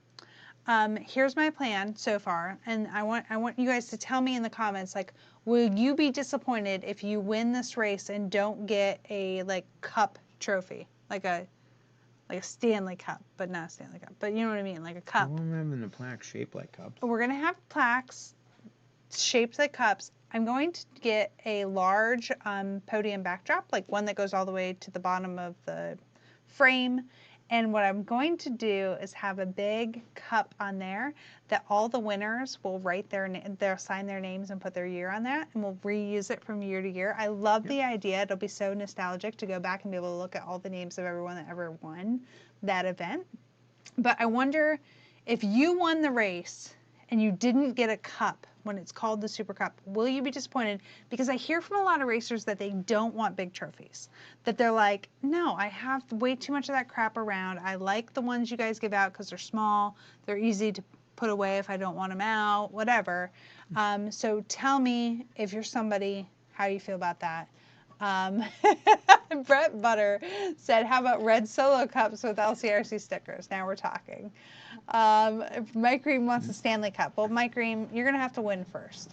A: Here's my plan so far, and I want you guys to tell me in the comments, like, will you be disappointed if you win this race and don't get a like cup trophy, like a Stanley Cup, but not a Stanley Cup, but you know what I mean, like a cup.
B: Well, I'm having the plaque shaped like cups.
A: We're gonna have plaques shaped like cups. I'm going to get a large podium backdrop, like one that goes all the way to the bottom of the frame. And what I'm going to do is have a big cup on there that all the winners will write they'll sign their names and put their year on that, and we'll reuse it from year to year. I love the idea. It'll be so nostalgic to go back and be able to look at all the names of everyone that ever won that event. But I wonder if you won the race and you didn't get a cup when it's called the Super Cup, will you be disappointed? Because I hear from a lot of racers that they don't want big trophies. That they're like, no, I have way too much of that crap around. I like the ones you guys give out because they're small. They're easy to put away if I don't want them out, whatever. So tell me, if you're somebody, how you feel about that. Brett Butter said, how about red solo cups with LCRC stickers? Now we're talking. Mike Green wants a Stanley Cup. Well, Mike Green, you're going to have to win first.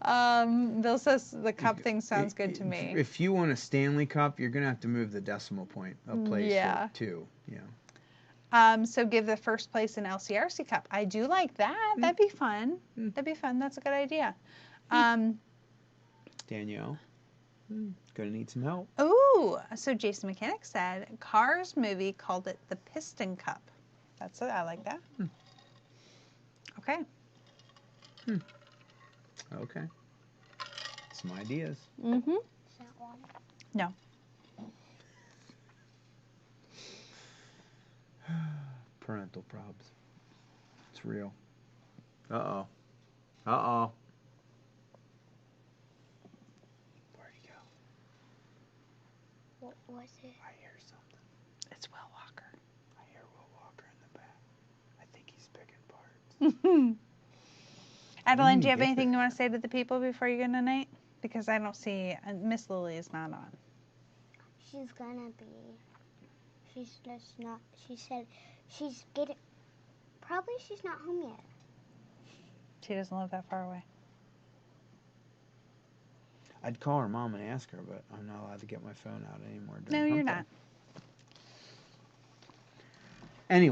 A: Bill says the cup thing sounds good to me.
B: If you want a Stanley Cup, you're gonna have to move the decimal point a place
A: Yeah.
B: or two. Yeah.
A: So give the first place an LCRC cup. I do like that. That'd be fun. That'd be fun. That's a good idea.
B: Danielle, gonna need some help.
A: Ooh, so Jason Mechanic said Cars movie called it the Piston Cup. That's it. I like that. Okay.
B: Okay. Some ideas.
C: Is that one?
A: No.
B: Parental probs. It's real. Uh-oh. Uh-oh. Where'd he go?
C: What was it?
B: I hear something.
A: It's Will Walker.
B: I hear Will Walker in the back. I think he's picking parts.
A: Adeline,
B: When
A: do you have
B: get
A: anything
B: there?
A: you want to say to the people before you go tonight? Because I don't see, Miss Lily is not on.
C: She's gonna be. She's just not. She said she's getting. Probably she's not home yet.
A: She doesn't live that far away.
B: I'd call her mom and ask her, but I'm not allowed to get my phone out anymore.
A: No,
B: during
A: you're
B: Hump
A: not.
B: Day.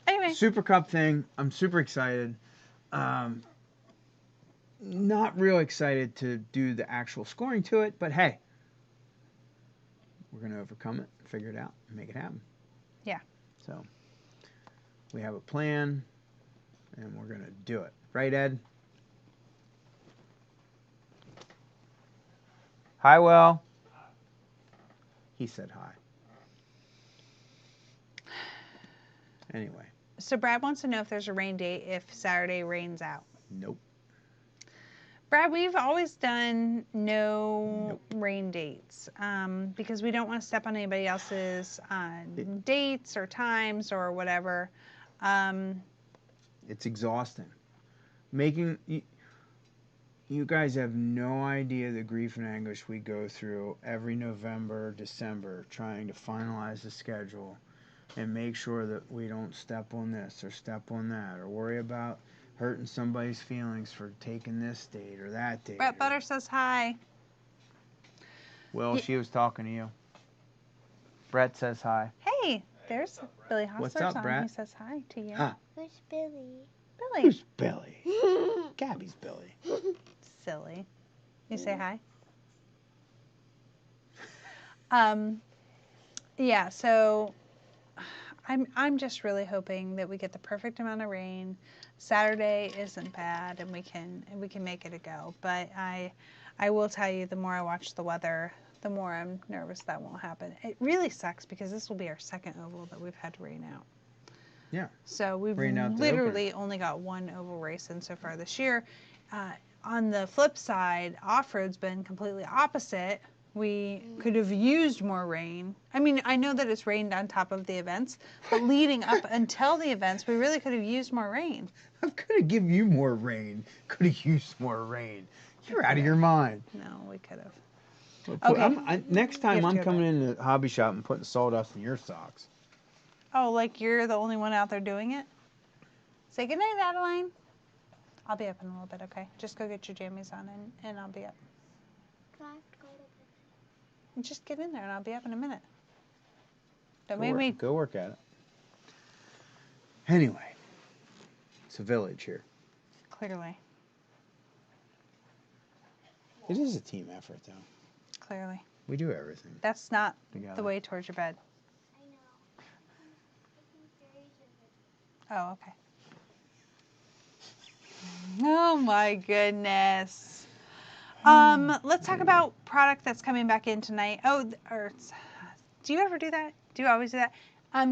B: Anyway, Super Cup thing. I'm super excited. Not real excited to do the actual scoring to it, but hey, we're going to overcome it, figure it out, and make it happen.
A: Yeah.
B: So we have a plan, and we're going to do it. Right, Ed? Hi, Will. He said hi. Anyway.
A: So Brad wants to know if there's a rain date if Saturday rains out.
B: Nope.
A: Brad, we've always done no rain dates because we don't want to step on anybody else's dates or times or whatever.
B: It's exhausting. You guys have no idea the grief and anguish we go through every November, December, trying to finalize the schedule and make sure that we don't step on this or step on that or worry about hurting somebody's feelings for taking this date or that date.
A: Brett Butter says hi.
B: Well, she was talking to you. Brett says hi.
A: Hey, there's Billy Hostler's
B: What's up,
A: on.
B: Brett?
A: He says hi to you.
B: Huh.
C: Who's Billy?
A: Billy.
B: Who's Billy? Gabby's Billy.
A: Silly. You say hi? Yeah, so I'm just really hoping that we get the perfect amount of rain. Saturday isn't bad and we can make it a go. But I will tell you, the more I watch the weather, the more I'm nervous that won't happen. It really sucks because this will be our second oval that we've had to rain out.
B: Yeah.
A: So we've
B: Rain out the
A: literally only got one oval race in so far this year. On the flip side, off-road's been completely opposite. We could have used more rain. I mean, I know that it's rained on top of the events, but leading up until the events, we really could have used more rain.
B: I could have given you more rain. Could have used more rain. You're out of your mind.
A: No, we could have.
B: Okay. Next time
A: You have
B: I'm
A: to go
B: coming in the hobby shop and putting sawdust in your socks.
A: Oh, like you're the only one out there doing it? Say goodnight, Adeline. I'll be up in a little bit, okay? Just go get your jammies on and I'll be up.
C: Do I have to go to bed?
A: Just get in there and I'll be up in a minute. Don't make me.
B: Go work at it. Anyway, it's a village here.
A: Clearly.
B: It is a team effort, though.
A: Clearly.
B: We do everything
A: That's not
B: together.
A: the way towards your bed.
C: I know.
A: Oh, okay. Oh my goodness. Let's talk about product that's coming back in tonight. Do you ever do that? Do you always do that?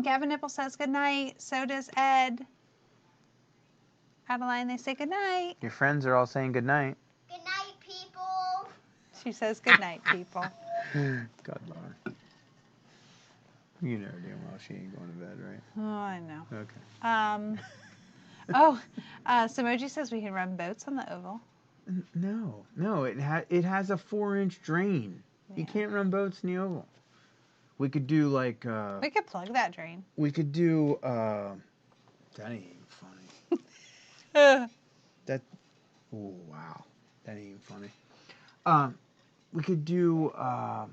A: Gavin Nipple says good night. So does Ed. Adeline, they say good night.
B: Your friends are all saying good night.
C: Good night, people.
A: She says good night, people.
B: God, Laura. You know damn well she ain't going to bed, right?
A: Oh, I know.
B: Okay.
A: Samoji says we can run boats on the oval.
B: No. It has a 4-inch drain. You can't run boats in the oval. We could do like.
A: We could plug that drain.
B: We could do. That ain't even funny. That. Oh wow. That ain't funny. We could do.
C: Camera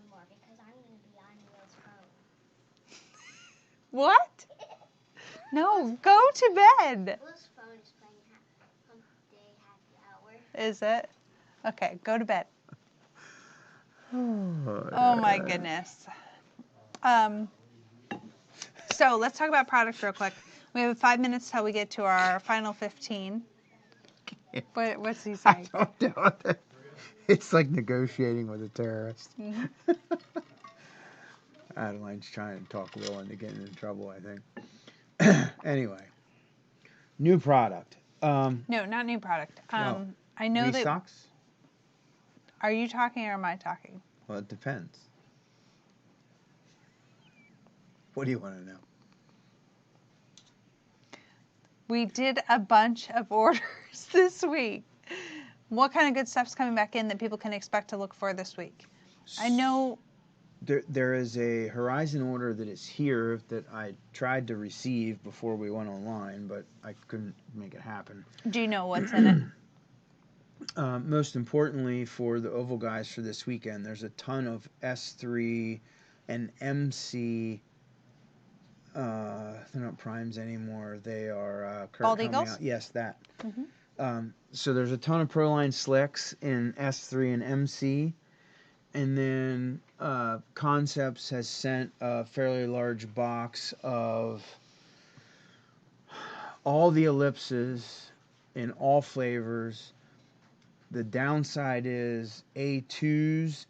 C: more because I'm gonna be on Will's phone.
A: What? No, go to bed.
C: Will's phone is playing Hump Day Happy Hour.
A: Is it? Okay, go to bed. Oh my goodness. So let's talk about product real quick. We have 5 minutes till we get to our final 15. What's he
B: I
A: saying?
B: don't know. It's like negotiating with a terrorist.
A: Mm-hmm.
B: Adeline's trying to talk Will into getting in trouble, I think. Anyway, new product.
A: No, not new product.
B: No.
A: I know that.
B: Restocks?
A: Are you talking or am I talking?
B: Well, it depends. What do you want to know?
A: We did a bunch of orders this week. What kind of good stuff's coming back in that people can expect to look for this week? I know.
B: There is a Horizon order that is here that I tried to receive before we went online, but I couldn't make it happen.
A: Do you know what's in it?
B: Most importantly, for the Oval guys for this weekend, there's a ton of S3 and MC. They're not primes anymore. They are
A: Bald Eagles?
B: out. Yes, that.
A: Mm-hmm.
B: So there's a ton of Proline slicks in S3 and MC. And then Concepts has sent a fairly large box of all the ellipses in all flavors. The downside is A2s,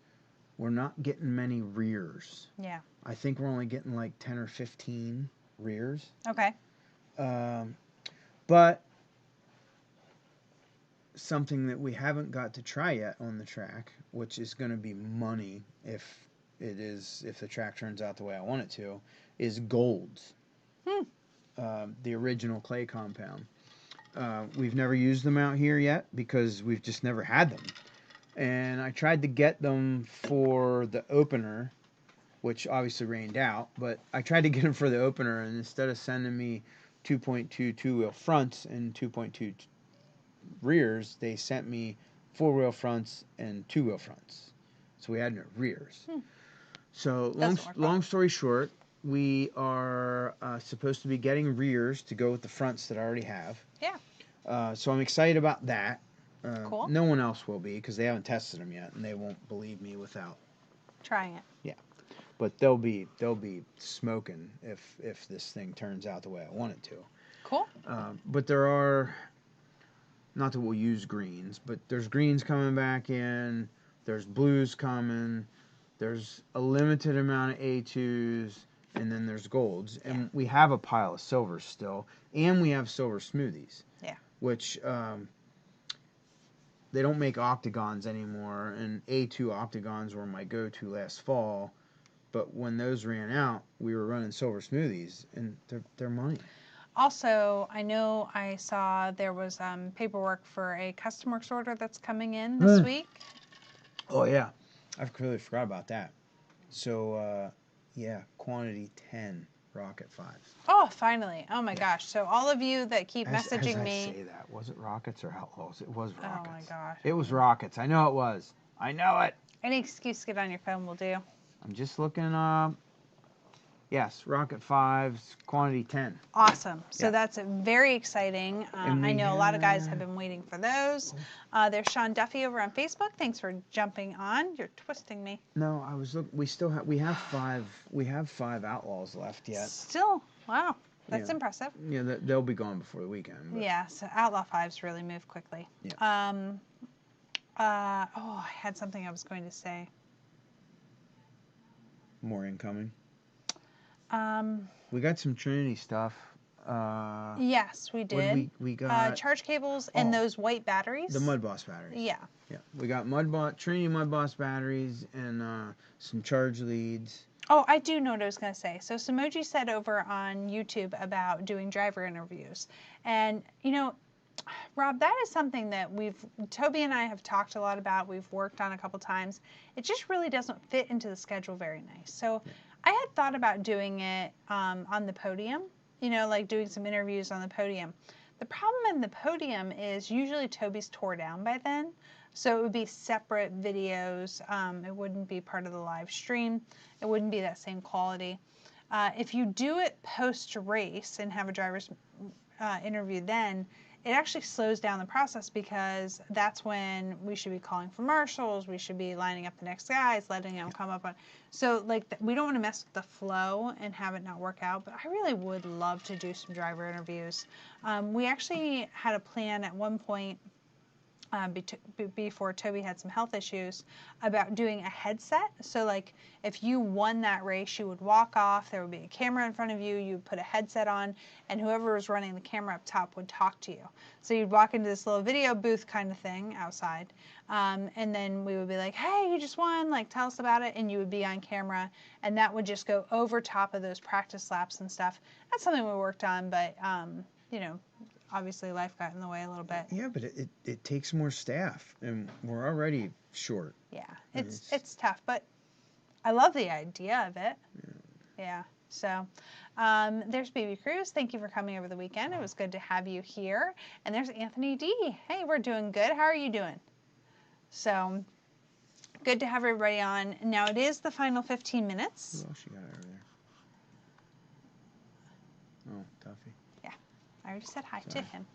B: we're not getting many rears.
A: Yeah.
B: I think we're only getting like 10 or 15 rears.
A: Okay.
B: But something that we haven't got to try yet on the track, which is going to be money if the track turns out the way I want it to, is golds. The original clay compound. We've never used them out here yet because we've just never had them. And I tried to get them for the opener, which obviously rained out, but I tried to get them for the opener, and instead of sending me 2.2 two-wheel fronts and 2.2 rears, they sent me 4-wheel fronts and 2-wheel fronts. So we had no rears. So long story short, we are supposed to be getting rears to go with the fronts that I already have.
A: Yeah.
B: So I'm excited about that.
A: Cool.
B: No one else will be because they haven't tested them yet, and they won't believe me without
A: Trying it.
B: Yeah. But they'll be smoking if this thing turns out the way I want it to.
A: Cool.
B: But there are, not that we'll use greens, but there's greens coming back in. There's blues coming. There's a limited amount of A2s, and then there's golds. And
A: Yeah.
B: we have a pile of silvers still, and we have silver smoothies.
A: Yeah.
B: Which they don't make octagons anymore, and A2 octagons were my go-to last fall. But when those ran out, we were running silver smoothies, and they're money.
A: Also, I know I saw there was paperwork for a custom works order that's coming in this week.
B: Oh, yeah. I completely forgot about that. So, yeah, quantity 10 Rocket 5s.
A: Oh, finally. Oh, my gosh. So all of you that keep messaging
B: as
A: me.
B: I say that, was it Rockets or Outlaws? It was Rockets.
A: Oh, my gosh.
B: It was Rockets. I know it was. I know it.
A: Any excuse to get on your phone will do.
B: I'm just looking up. Yes, Rocket 5s, quantity 10.
A: Awesome. So
B: Yeah.
A: that's very exciting. I know a lot of guys have been waiting for those. There's Sean Duffy over on Facebook. Thanks for jumping on. You're twisting me.
B: No, I was looking. We have five Outlaws left yet.
A: Still, wow. That's
B: Yeah.
A: impressive.
B: Yeah, they'll be gone before the weekend. But.
A: Yeah, so Outlaw 5s really move quickly.
B: Yeah.
A: I had something I was going to say.
B: More incoming. We got some Trinity stuff.
A: Yes, we did.
B: We got
A: charge cables and those white batteries.
B: the Mud Boss batteries.
A: Yeah.
B: Yeah, we got Trinity Mud Boss batteries and some charge leads.
A: Oh, I do know what I was going to say. So Samoji said over on YouTube about doing driver interviews. And, you know, Rob, that is something that Toby and I have talked a lot about. We've worked on a couple times. It just really doesn't fit into the schedule very nice. So I had thought about doing it on the podium, you know, like doing some interviews on the podium. The problem in the podium is usually Toby's tore down by then, so it would be separate videos. It wouldn't be part of the live stream. It wouldn't be that same quality. If you do it post-race and have a driver's interview then, it actually slows down the process because that's when we should be calling for marshals, we should be lining up the next guys, letting them come up on. So like we don't want to mess with the flow and have it not work out, but I really would love to do some driver interviews. We actually had a plan at one point before Toby had some health issues about doing a headset. So like if you won that race, you would walk off, there would be a camera in front of you, you would put a headset on, and whoever was running the camera up top would talk to you. So you'd walk into this little video booth kind of thing outside, and then we would be like, hey, you just won, like tell us about it, and you would be on camera, and that would just go over top of those practice laps and stuff. That's something we worked on, but you know, obviously life got in the way a little bit.
B: Yeah, but it takes more staff, and we're already short.
A: Yeah, it's tough, but I love the idea of it. Yeah. So there's Baby Cruz. Thank you for coming over the weekend. It was good to have you here. And there's Anthony D. Hey, we're doing good. How are you doing? So good to have everybody on. Now it is the final 15 minutes.
B: Who else you got over there? Oh, Duffy.
A: I already said hi to him.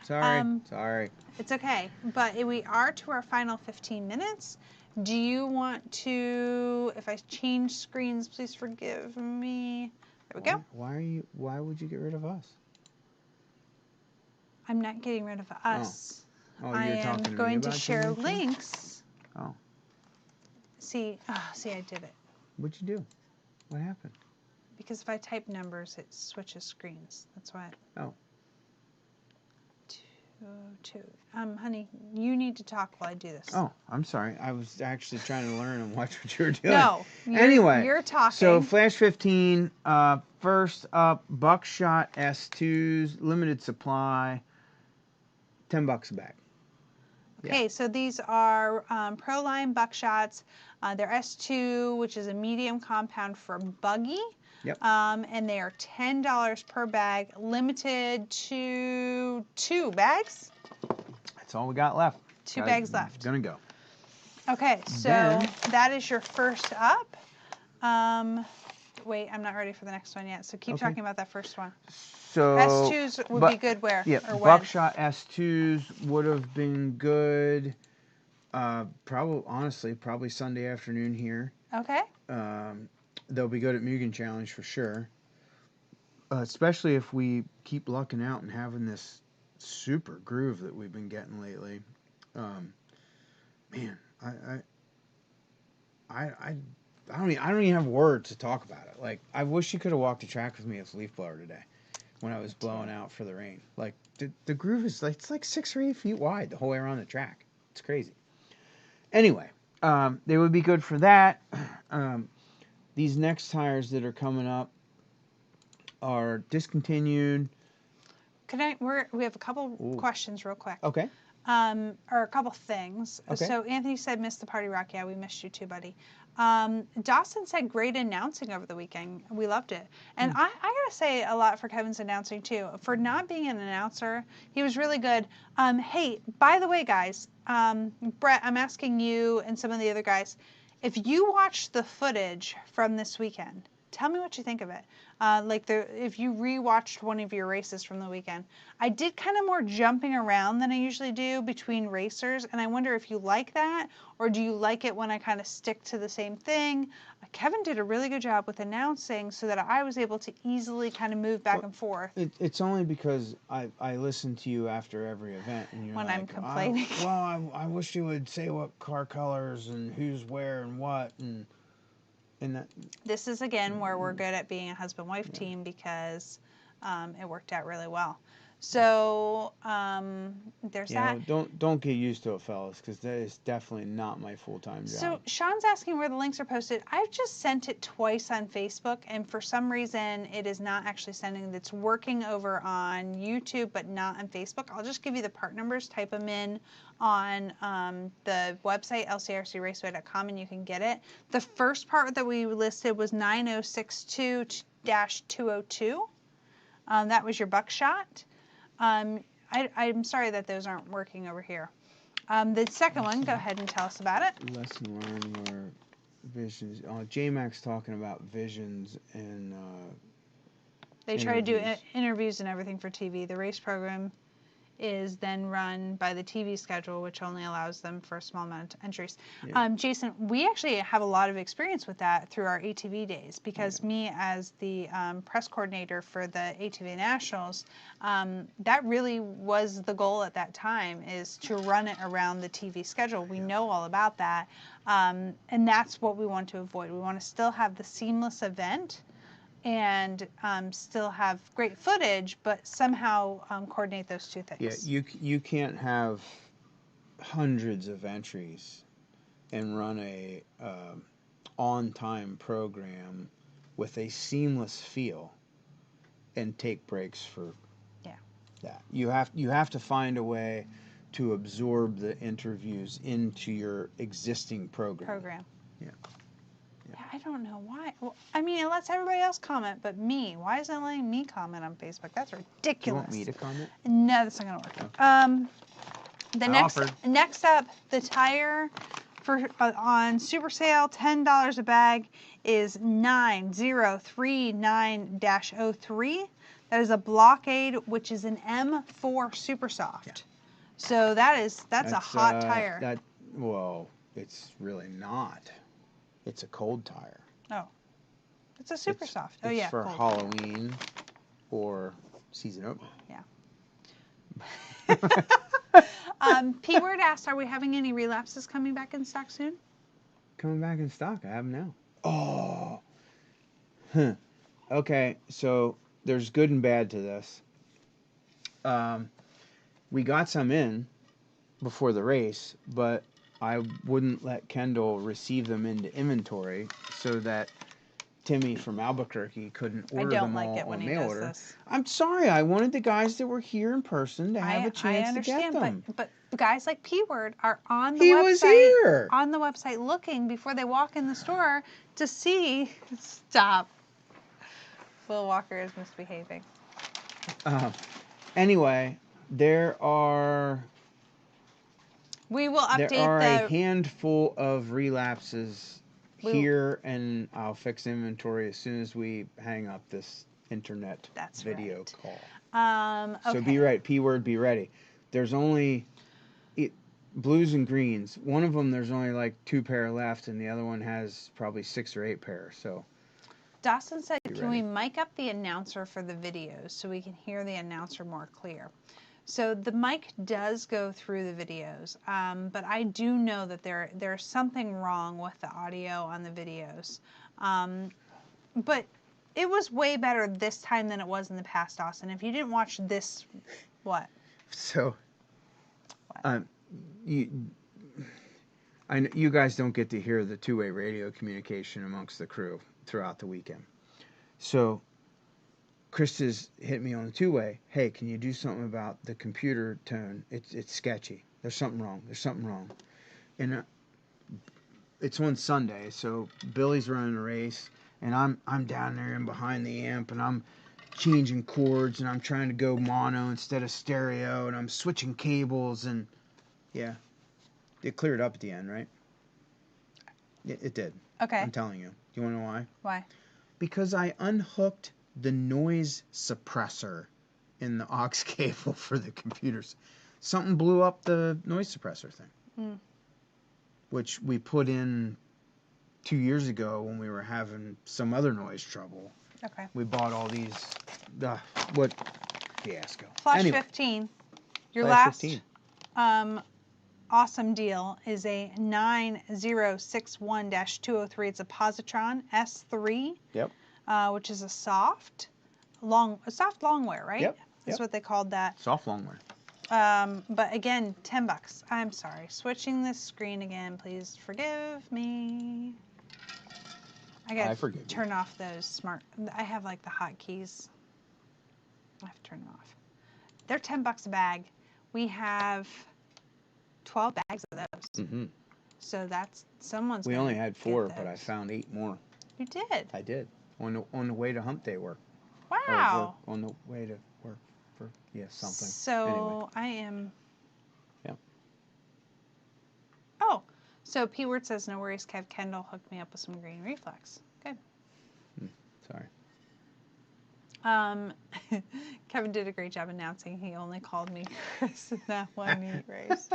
B: Sorry.
A: It's okay. But we are to our final 15 minutes. Do you want to, if I change screens, please forgive me. There we go.
B: Why would you get rid of us?
A: I'm not getting rid of us.
B: Oh,
A: I
B: you're
A: am
B: talking to me
A: going to
B: about
A: share
B: something?
A: links.
B: Oh.
A: See, I did it.
B: What'd you do? What happened?
A: Because if I type numbers, it switches screens. That's why.
B: Oh.
A: Two. Honey, you need to talk while I do this.
B: Oh, I'm sorry. I was actually trying to learn and watch what you were doing.
A: No.
B: Anyway,
A: you're talking.
B: So Flash 15. First up, Buckshot S2s, limited supply, $10 a bag.
A: Okay, so these are Proline Buckshots. They're S2, which is a medium compound for buggy.
B: Yep.
A: And they are $10 per bag, limited to 2 bags.
B: That's all we got left.
A: 2 bags left.
B: Gonna go.
A: Okay, so that is your first up. Wait, I'm not ready for the next one yet, so keep talking about that first one.
B: So
A: S2s would be good where?
B: Yeah,
A: or when?
B: Buckshot S2s would have been good. Probably Sunday afternoon here.
A: Okay.
B: They'll be good at Mugen Challenge for sure. Especially if we keep lucking out and having this super groove that we've been getting lately. Man, I don't even have words to talk about it. Like, I wish you could have walked the track with me as leaf blower today when I was blowing out for the rain. Like, the groove is like, it's like 6 or 8 feet wide the whole way around the track. It's crazy. Anyway, they would be good for that. These next tires that are coming up are discontinued.
A: We have a couple questions real quick.
B: Okay.
A: Or a couple things.
B: Okay.
A: So Anthony said, missed the party rock. Yeah, we missed you too, buddy. Dawson said, great announcing over the weekend. We loved it. And I got to say a lot for Kevin's announcing too. For not being an announcer, he was really good. Hey, by the way, guys, Brett, I'm asking you and some of the other guys, if you watched the footage from this weekend, tell me what you think of it. If you rewatched one of your races from the weekend, I did kind of more jumping around than I usually do between racers, and I wonder if you like that, or do you like it when I kind of stick to the same thing? Kevin did a really good job with announcing so that I was able to easily kind of move back and forth.
B: It's only because I listen to you after every event, and you're
A: when
B: like,
A: I'm complaining.
B: I wish you would say what car colors and who's where and what and that. This
A: is again where we're good at being a husband-wife team because it worked out really well. So there's that.
B: Don't get used to it, fellas, because that is definitely not my full-time job.
A: So Sean's asking where the links are posted. I've just sent it twice on Facebook, and for some reason it is not actually sending. It's working over on YouTube, but not on Facebook. I'll just give you the part numbers. Type them in on the website, lcrcraceway.com, and you can get it. The first part that we listed was 9062-202. That was your buckshot. I'm sorry that those aren't working over here. The second one, go ahead and tell us about it.
B: Lesson learned where visions. J-Mac's talking about visions and
A: They try to do
B: interviews.
A: interviews and everything for TV. The race program is then run by the TV schedule, which only allows them for a small amount of entries.
B: Yeah.
A: Jason, we actually have a lot of experience with that through our ATV days because me as the press coordinator for the ATV Nationals, that really was the goal at that time, is to run it around the TV schedule. We know all about that, and that's what we want to avoid. We want to still have the seamless event and still have great footage, but somehow coordinate those two things.
B: Yeah, you can't have hundreds of entries and run a on-time program with a seamless feel and take breaks for that. You have to find a way to absorb the interviews into your existing program. Yeah.
A: I don't know why. Well, I mean, it lets everybody else comment, but me. Why isn't it letting me comment on Facebook? That's ridiculous.
B: Do you want me to comment?
A: No, that's not gonna work.
B: Okay.
A: Next up, the tire for on super sale, $10 a bag, is 9039-03. That is a Blockade, which is an M4 Super Soft. Yeah. So that's a hot tire.
B: Well, it's really not. It's a cold tire.
A: Oh, it's a super soft. Oh, yeah.
B: It's for
A: cold.
B: Halloween or season opener.
A: Yeah. P-Word asked, are we having any relapses coming back in stock soon?
B: Coming back in stock. I have them now. Oh. Huh. Okay, so there's good and bad to this. We got some in before the race, but I wouldn't let Kendall receive them into inventory so that Timmy from Albuquerque couldn't order them all on mail order.
A: This.
B: I'm sorry. I wanted the guys that were here in person to have a chance to get them.
A: But guys like P-Word are on the
B: He
A: website.
B: was here.
A: On the website looking before they walk in the store to see. Stop. Will Walker is misbehaving.
B: Anyway, there are
A: We will update
B: a handful of relapses here, and I'll fix inventory as soon as we hang up this internet video call.
A: Okay.
B: So be ready. P-Word, be ready. There's only blues and greens. One of them, there's only like 2 pair left, and the other one has probably 6 or 8 pairs. So
A: Dawson said, can we mic up the announcer for the videos so we can hear the announcer more clear? So the mic does go through the videos, but I do know that there's something wrong with the audio on the videos. But it was way better this time than it was in the past, Dawson. If you didn't watch this, what?
B: So, you guys don't get to hear the two-way radio communication amongst the crew throughout the weekend. So Christa's hit me on the two-way. Hey, can you do something about the computer tone? It's sketchy. There's something wrong. And it's on Sunday, so Billy's running a race, and I'm down there and behind the amp, and I'm changing chords, and I'm trying to go mono instead of stereo, and I'm switching cables, and yeah, it cleared up at the end, right? It did.
A: Okay.
B: I'm telling you. Do you want to know why?
A: Why?
B: Because I unhooked the noise suppressor in the aux cable for the computers. Something blew up the noise suppressor thing, which we put in 2 years ago when we were having some other noise trouble.
A: Okay.
B: We bought all these. What fiasco?
A: Flash
B: anyway,
A: 15. Your
B: Flash
A: last
B: 15.
A: awesome deal is a 9061-203. It's a Positron S3.
B: Yep.
A: Which is a soft longwear, right?
B: Yep.
A: That's what they called that.
B: Soft longwear.
A: But again, $10. I'm sorry. Switching this screen again, please forgive me. I gotta turn off those smart. I have like the hotkeys. I have to turn them off. They're $10 a bag. We have 12 bags of those. Mm-hmm. So that's someone's.
B: We only had 4, but I found 8 more.
A: You did?
B: I did. On the way to Hump Day work.
A: Wow.
B: On the way to work. for something.
A: So
B: Anyway.
A: I am.
B: Yep.
A: Oh, so P Word says no worries. Kev Kendall hooked me up with some green reflex. Good.
B: Sorry.
A: Kevin did a great job announcing he only called me Chris in that one heat race.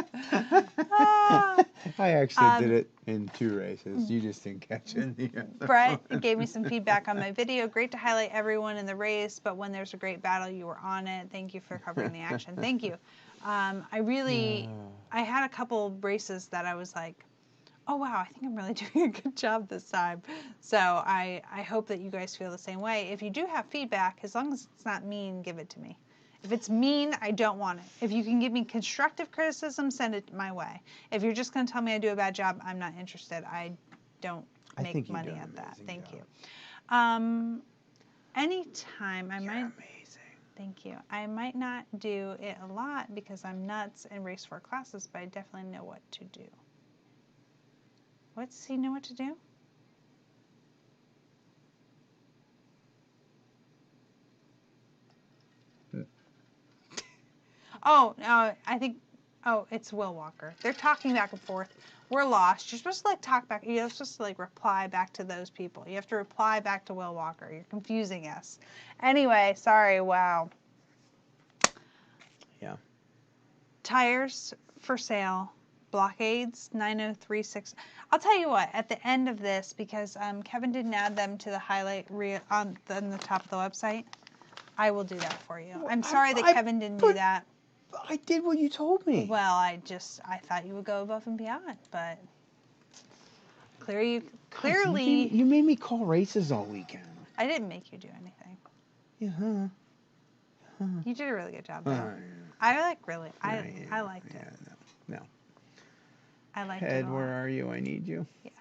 B: I actually did it in 2 races. You just didn't catch it in the other
A: Brett
B: one.
A: gave me some feedback on my video. Great to highlight everyone in the race, but when there's a great battle, you were on it. Thank you for covering the action. Thank you. I had a couple races that I was like, oh wow, I think I'm really doing a good job this time. So I hope that you guys feel the same way. If you do have feedback, as long as it's not mean, give it to me. If it's mean, I don't want it. If you can give me constructive criticism, send it my way. If you're just going to tell me I do a bad job, I'm not interested. I don't make money at that. Thank you. Anytime I might.
B: Amazing.
A: Thank you. I might not do it a lot because I'm nuts and race 4 classes, but I definitely know what to do. What does he know what to do? Oh, no, I think, it's Will Walker. They're talking back and forth. We're lost. You're supposed to like talk back. You're supposed to like reply back to those people. You have to reply back to Will Walker. You're confusing us. Anyway, sorry. Wow.
B: Yeah.
A: Tires for sale. Blockades 9036. I'll tell you what, at the end of this, because Kevin didn't add them to the highlight reel on the top of the website, I will do that for you. I'm sorry that Kevin didn't do that.
B: I did what you told me.
A: Well, I thought you would go above and beyond, but clearly
B: You made me call races all weekend.
A: I didn't make you do anything.
B: Yeah.
A: You did a really good job, though. I liked it.
B: No.
A: I liked it a
B: Ed,
A: lot.
B: where are you? I need you.
A: Yes.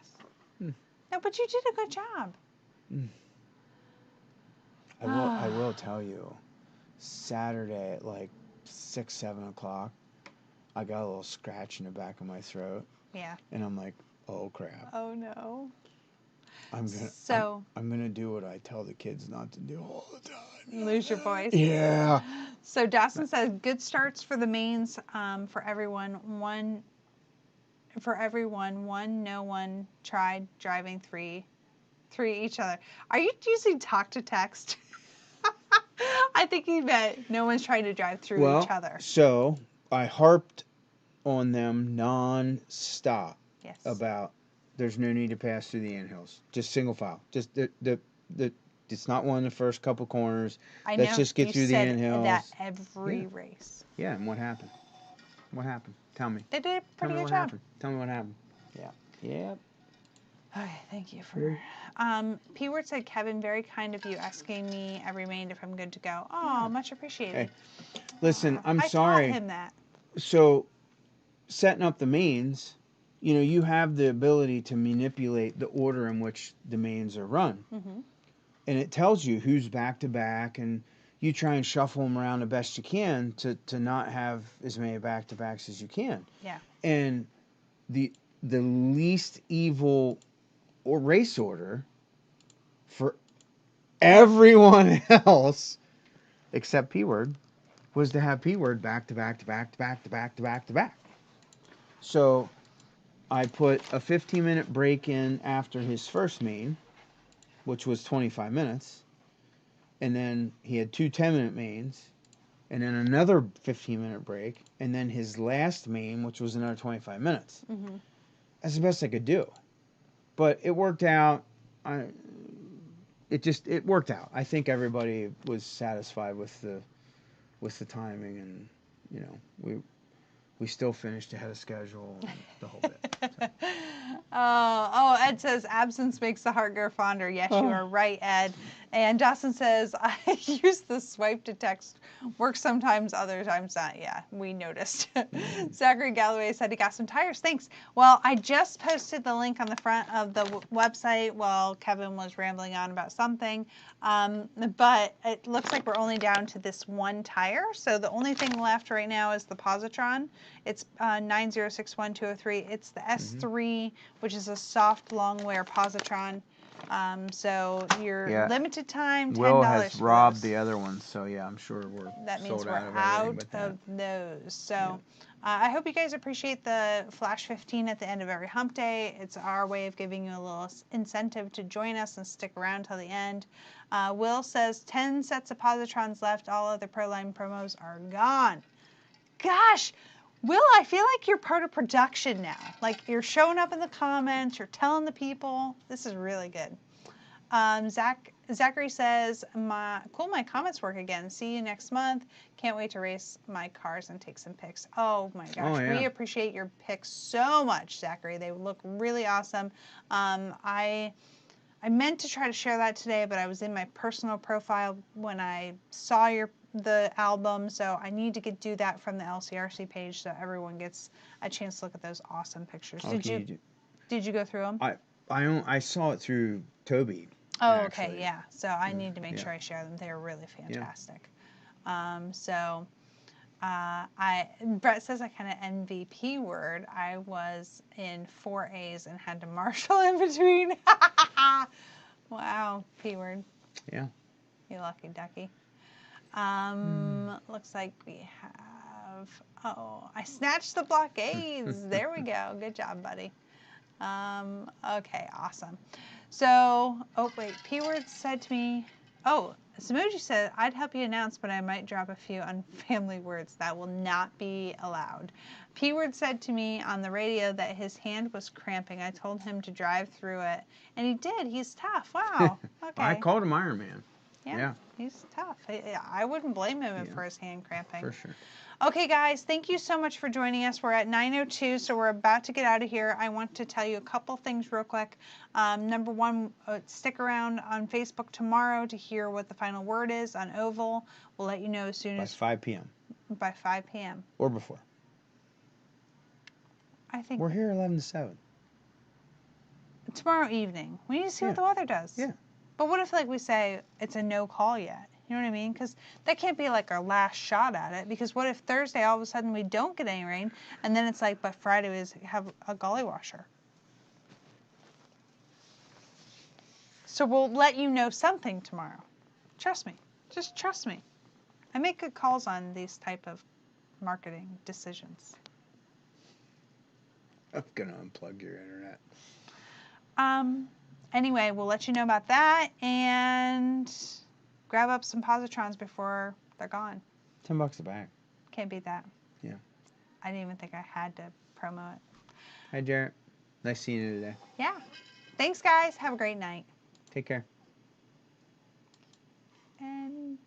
A: No, but you did a good job.
B: I will tell you, Saturday at like 6, 7 o'clock, I got a little scratch in the back of my throat.
A: Yeah.
B: And I'm like, oh crap.
A: Oh no.
B: I'm gonna do what I tell the kids not to do all the time.
A: Lose your voice.
B: Yeah.
A: So Dawson says good starts for the mains for everyone. One, no one tried driving three each other. Are you using talk to text? I think he meant no one's trying to drive through each other.
B: So I harped on them non-stop about there's no need to pass through the anthills. Just single file. Just it's not one of the first couple corners. Let's just get through the anthills.
A: That every race.
B: Yeah, and what happened? What happened? Tell me.
A: They did a pretty good job.
B: Happened. Tell me what happened. Yeah. Yeah.
A: Okay, thank you for. P Word said, Kevin, very kind of you asking me every main if I'm good to go. Oh, much appreciated.
B: Hey, listen, I'm
A: I
B: sorry.
A: taught him that.
B: So, setting up the mains, you have the ability to manipulate the order in which the mains are run.
A: Mm-hmm.
B: And it tells you who's back to back, and you try and shuffle them around the best you can to not have as many back to backs as you can.
A: Yeah.
B: And the least evil or race order for everyone else except P Word was to have P Word back to back to back to back to back to back to back. So I put a 15-minute break in after his first main, which was 25 minutes, and then he had 2 10-minute mains, and then another 15-minute break, and then his last main, which was another 25 minutes.
A: Mm-hmm.
B: That's the best I could do. But it worked out. It worked out. I think everybody was satisfied with the timing, and we still finished ahead of schedule and the whole bit. So.
A: Oh, Ed says absence makes the heart grow fonder. Yes, you are right, Ed. And Dawson says I use the swipe to text. Works sometimes, other times not. Yeah, we noticed. Zachary Galloway said he got some tires. Thanks. Well, I just posted the link on the front of the website while Kevin was rambling on about something. But it looks like we're only down to this one tire. So the only thing left right now is the positron. It's 9061203. It's the S3, which is a soft long wear positron. So your
B: Yeah.
A: limited time $10
B: Will has
A: for
B: robbed
A: those.
B: the other ones, so yeah, I'm sure we're
A: That means
B: sold
A: we're
B: out of
A: out
B: everything but that.
A: of those. So I hope you guys appreciate the Flash 15 at the end of every hump day. It's our way of giving you a little incentive to join us and stick around till the end. Will says 10 sets of positrons left. All other Proline promos are gone. Gosh, Will, I feel like you're part of production now. Like you're showing up in the comments, you're telling the people. This is really good. Zachary says, my comments work again. See you next month. Can't wait to race my cars and take some pics. Oh my gosh, we appreciate your pics so much, Zachary. They look really awesome. I meant to try to share that today, but I was in my personal profile when I saw the album, so I need to do that from the LCRC page so everyone gets a chance to look at those awesome pictures. Did you go through them?
B: I saw it through Toby.
A: Oh, actually. Okay, yeah. So I need to make sure I share them. They are really fantastic. Brett says I kind of envy P word. I was in 4As and had to marshal in between. Wow, P word.
B: Yeah.
A: You lucky ducky. Looks like we have. Oh, I snatched the blockades. There we go. Good job, buddy. Okay, awesome. So, oh wait, P word said to me, oh, Samoji said, I'd help you announce, but I might drop a few unfamily words. That will not be allowed. P word said to me on the radio that his hand was cramping. I told him to drive through it, and he did. He's tough. Wow. Okay.
B: I called him Iron Man.
A: Yeah, he's tough. I wouldn't blame him for his hand cramping.
B: For sure.
A: Okay, guys, thank you so much for joining us. We're at 9:02, so we're about to get out of here. I want to tell you a couple things real quick. Number one, stick around on Facebook tomorrow to hear what the final word is on Oval. We'll let you know as soon as...
B: By 5 p.m.
A: By 5 p.m.
B: Or before.
A: I think...
B: We're here 11 to 7.
A: Tomorrow evening. We need to see what the weather does.
B: Yeah.
A: But what if, like, we say it's a no call yet? You know what I mean? Because that can't be like our last shot at it. Because what if Thursday all of a sudden we don't get any rain, and then it's like by Friday we have a gully washer? So we'll let you know something tomorrow. Trust me. Just trust me. I make good calls on these type of marketing decisions.
B: I'm gonna unplug your internet.
A: Anyway, we'll let you know about that, and grab up some positrons before they're gone.
B: $10 a bag.
A: Can't beat that.
B: Yeah.
A: I didn't even think I had to promo it.
B: Hi, Jarrett. Nice seeing you today.
A: Yeah. Thanks, guys. Have a great night.
B: Take care.
A: And...